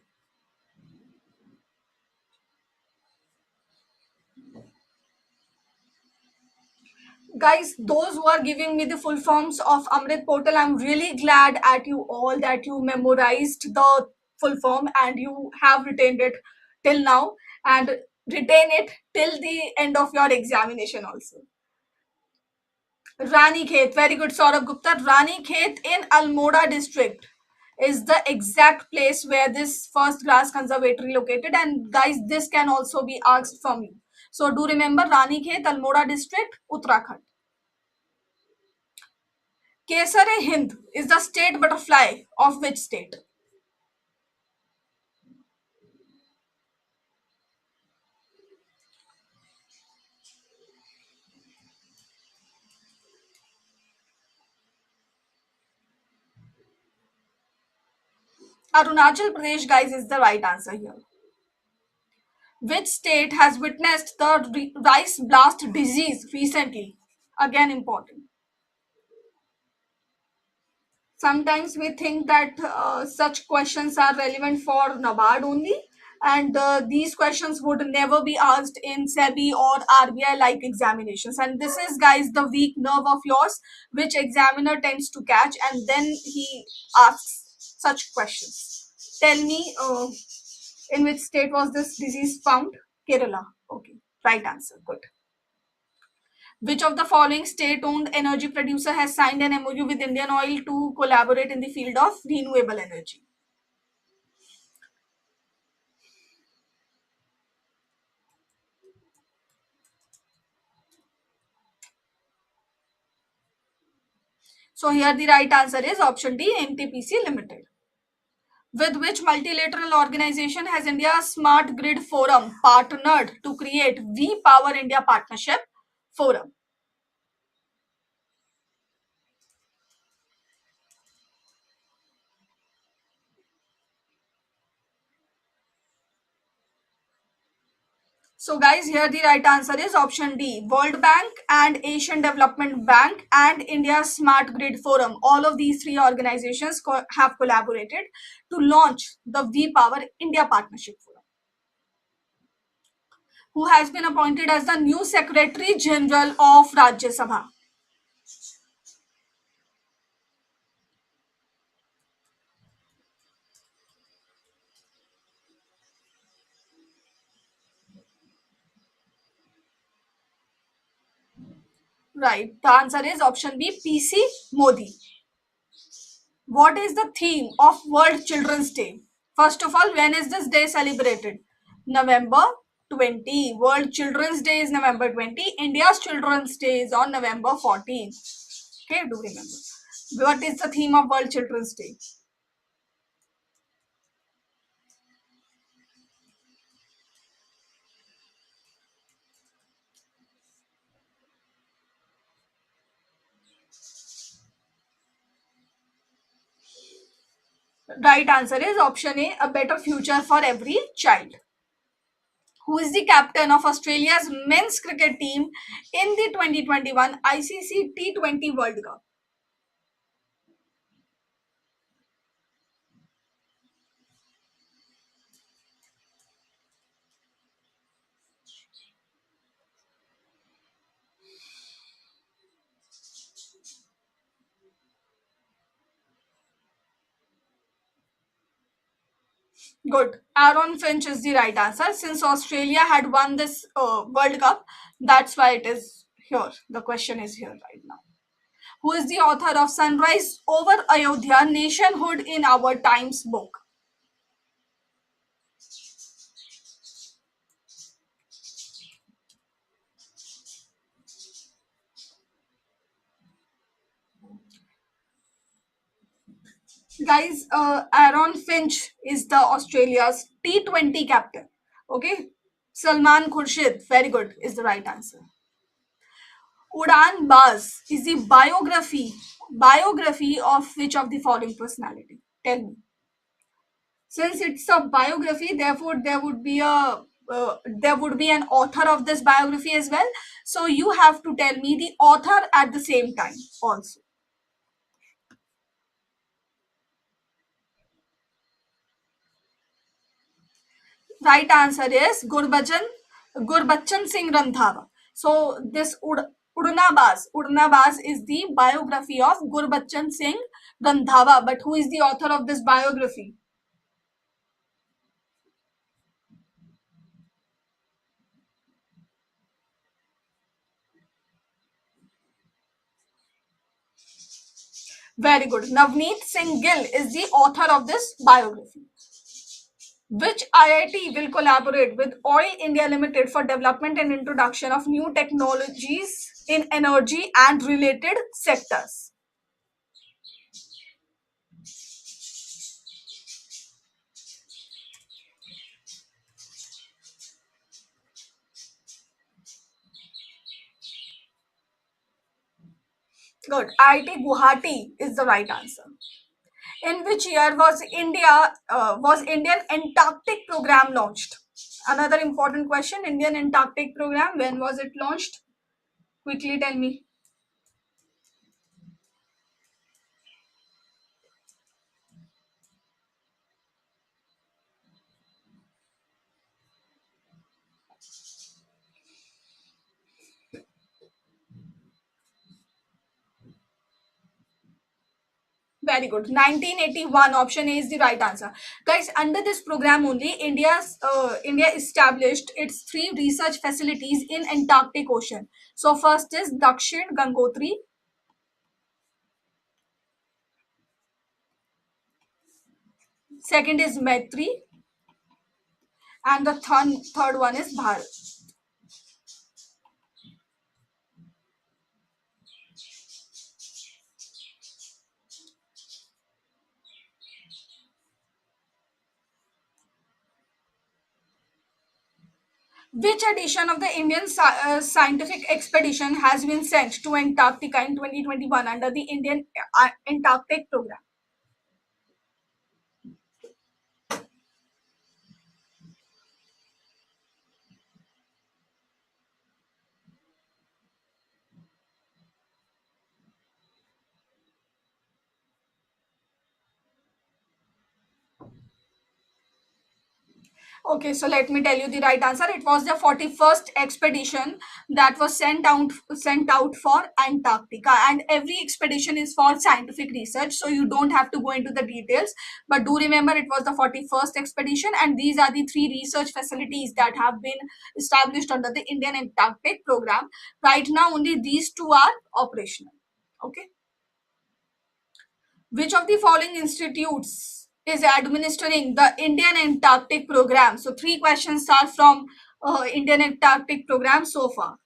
Guys, those who are giving me the full forms of Amrit portal, I'm really glad at you all that you memorized the full form and you have retained it till now. And retain it till the end of your examination also. Rani Khet, very good, Saurabh Gupta. Rani Khet in Almora district is the exact place where this first glass conservatory located. And guys, this can also be asked from you. So do remember Rani Khet, Almora district, Uttarakhand. Kesar-e-Hind is the state butterfly of which state? Arunachal Pradesh, guys, is the right answer here. Which state has witnessed the rice blast disease recently? Again, important. Sometimes we think that such questions are relevant for NABARD only, and these questions would never be asked in SEBI or RBI like examinations. And this is, guys, the weak nerve of yours, which examiner tends to catch, and then he asks such questions. Tell me, in which state was this disease found? Kerala. Okay, right answer. Good. Which of the following state-owned energy producer has signed an MOU with Indian Oil to collaborate in the field of renewable energy? So here the right answer is option D, NTPC Limited. With which multilateral organization has India's Smart Grid Forum partnered to create We Power India Partnership Forum? So guys, here the right answer is option D. World Bank and Asian Development Bank and India's Smart Grid Forum. All of these three organizations have collaborated to launch the We Power India Partnership Forum. Who has been appointed as the new Secretary General of Rajya Sabha? Right. The answer is option B, PC Modi. What is the theme of World Children's Day? First of all, when is this day celebrated? November 20. World Children's Day is November 20. India's Children's Day is on November 14th. Okay, do remember. What is the theme of World Children's Day? Right answer is option A, a better future for every child. Who is the captain of Australia's men's cricket team in the 2021 ICC T20 World Cup? Good. Aaron Finch is the right answer. Since Australia had won this World Cup, that's why it is here. The question is here right now. Who is the author of Sunrise over Ayodhya, Nationhood in Our Times book? Guys, Aaron Finch is the Australia's T20 captain. Okay. Salman Khurshid, very good, is the right answer. Udan Baz is the biography of which of the following personality? Tell me. Since it's a biography, therefore there would be an author of this biography as well. So you have to tell me the author at the same time also. Right answer is Gurbachan Singh Randhawa. So this Udna Baz is the biography of Gurbachan Singh Randhawa. But who is the author of this biography? Very good. Navneet Singh Gill is the author of this biography. Which IIT will collaborate with Oil India Limited for development and introduction of new technologies in energy and related sectors? Good. IIT Guwahati is the right answer. In which year was Indian Antarctic program launched? Another important question. Indian Antarctic program. When was it launched? Quickly tell me. Very good. 1981. Option A is the right answer. Guys, under this program only, India established its three research facilities in Antarctic Ocean. So first is Dakshin Gangotri. Second is Maitri, and the third one is Bharat. Which edition of the Indian scientific expedition has been sent to Antarctica in 2021 under the Indian Antarctic program? Okay, so let me tell you the right answer. It was the 41st expedition that was sent out for Antarctica, and every expedition is for scientific research, so you don't have to go into the details. But do remember, it was the 41st expedition, and these are the three research facilities that have been established under the Indian Antarctic program. Right now, only these two are operational. Okay. Which of the following institutes is administering the Indian Antarctic program? So three questions are from Indian Antarctic program so far.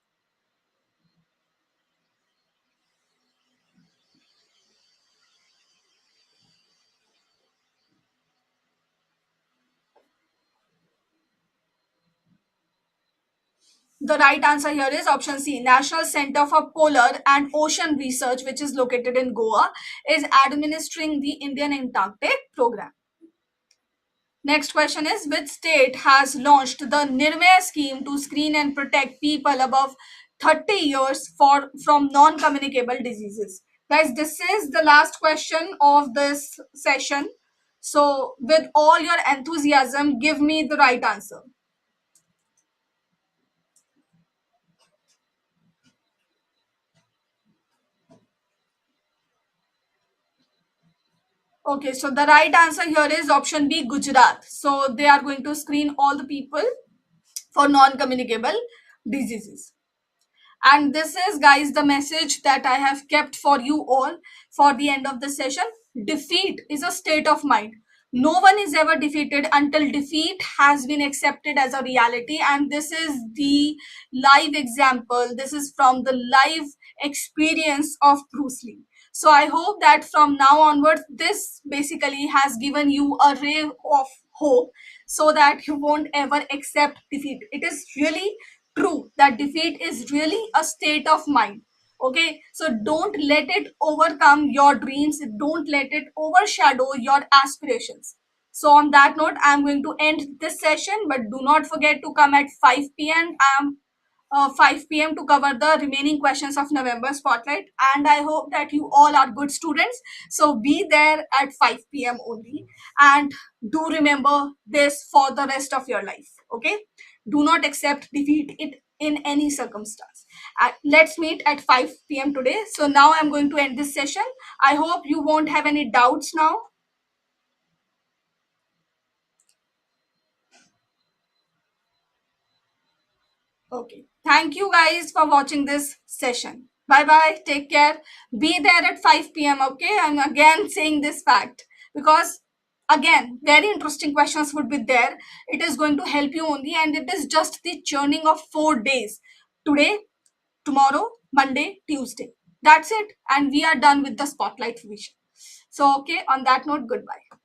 The right answer here is option C. National Center for Polar and Ocean Research, which is located in Goa, is administering the Indian Antarctic program. Next question is, which state has launched the Nirvae scheme to screen and protect people above 30 years from non-communicable diseases? Guys, this is the last question of this session. So, with all your enthusiasm, give me the right answer. Okay, so the right answer here is option B, Gujarat. So, they are going to screen all the people for non-communicable diseases. And this is, guys, the message that I have kept for you all for the end of the session. Defeat is a state of mind. No one is ever defeated until defeat has been accepted as a reality. And this is the live example. This is from the live experience of Bruce Lee. So I hope that from now onwards, this basically has given you a ray of hope so that you won't ever accept defeat. It is really true that defeat is really a state of mind. Okay, so don't let it overcome your dreams, don't let it overshadow your aspirations. So on that note, I'm going to end this session, but do not forget to come at 5 p.m. 5 p.m. to cover the remaining questions of November Spotlight. And I hope that you all are good students. So be there at 5 p.m. only. And do remember this for the rest of your life. Okay? Do not accept defeat in any circumstance. Let's meet at 5 p.m. today. So now I'm going to end this session. I hope you won't have any doubts now. Okay. Thank you guys for watching this session. Bye bye. Take care. Be there at 5 p.m. Okay. I'm again saying this fact because, again, very interesting questions would be there. It is going to help you only, and it is just the churning of 4 days. Today, tomorrow, Monday, Tuesday. That's it. And we are done with the spotlight vision. So, okay, on that note, goodbye.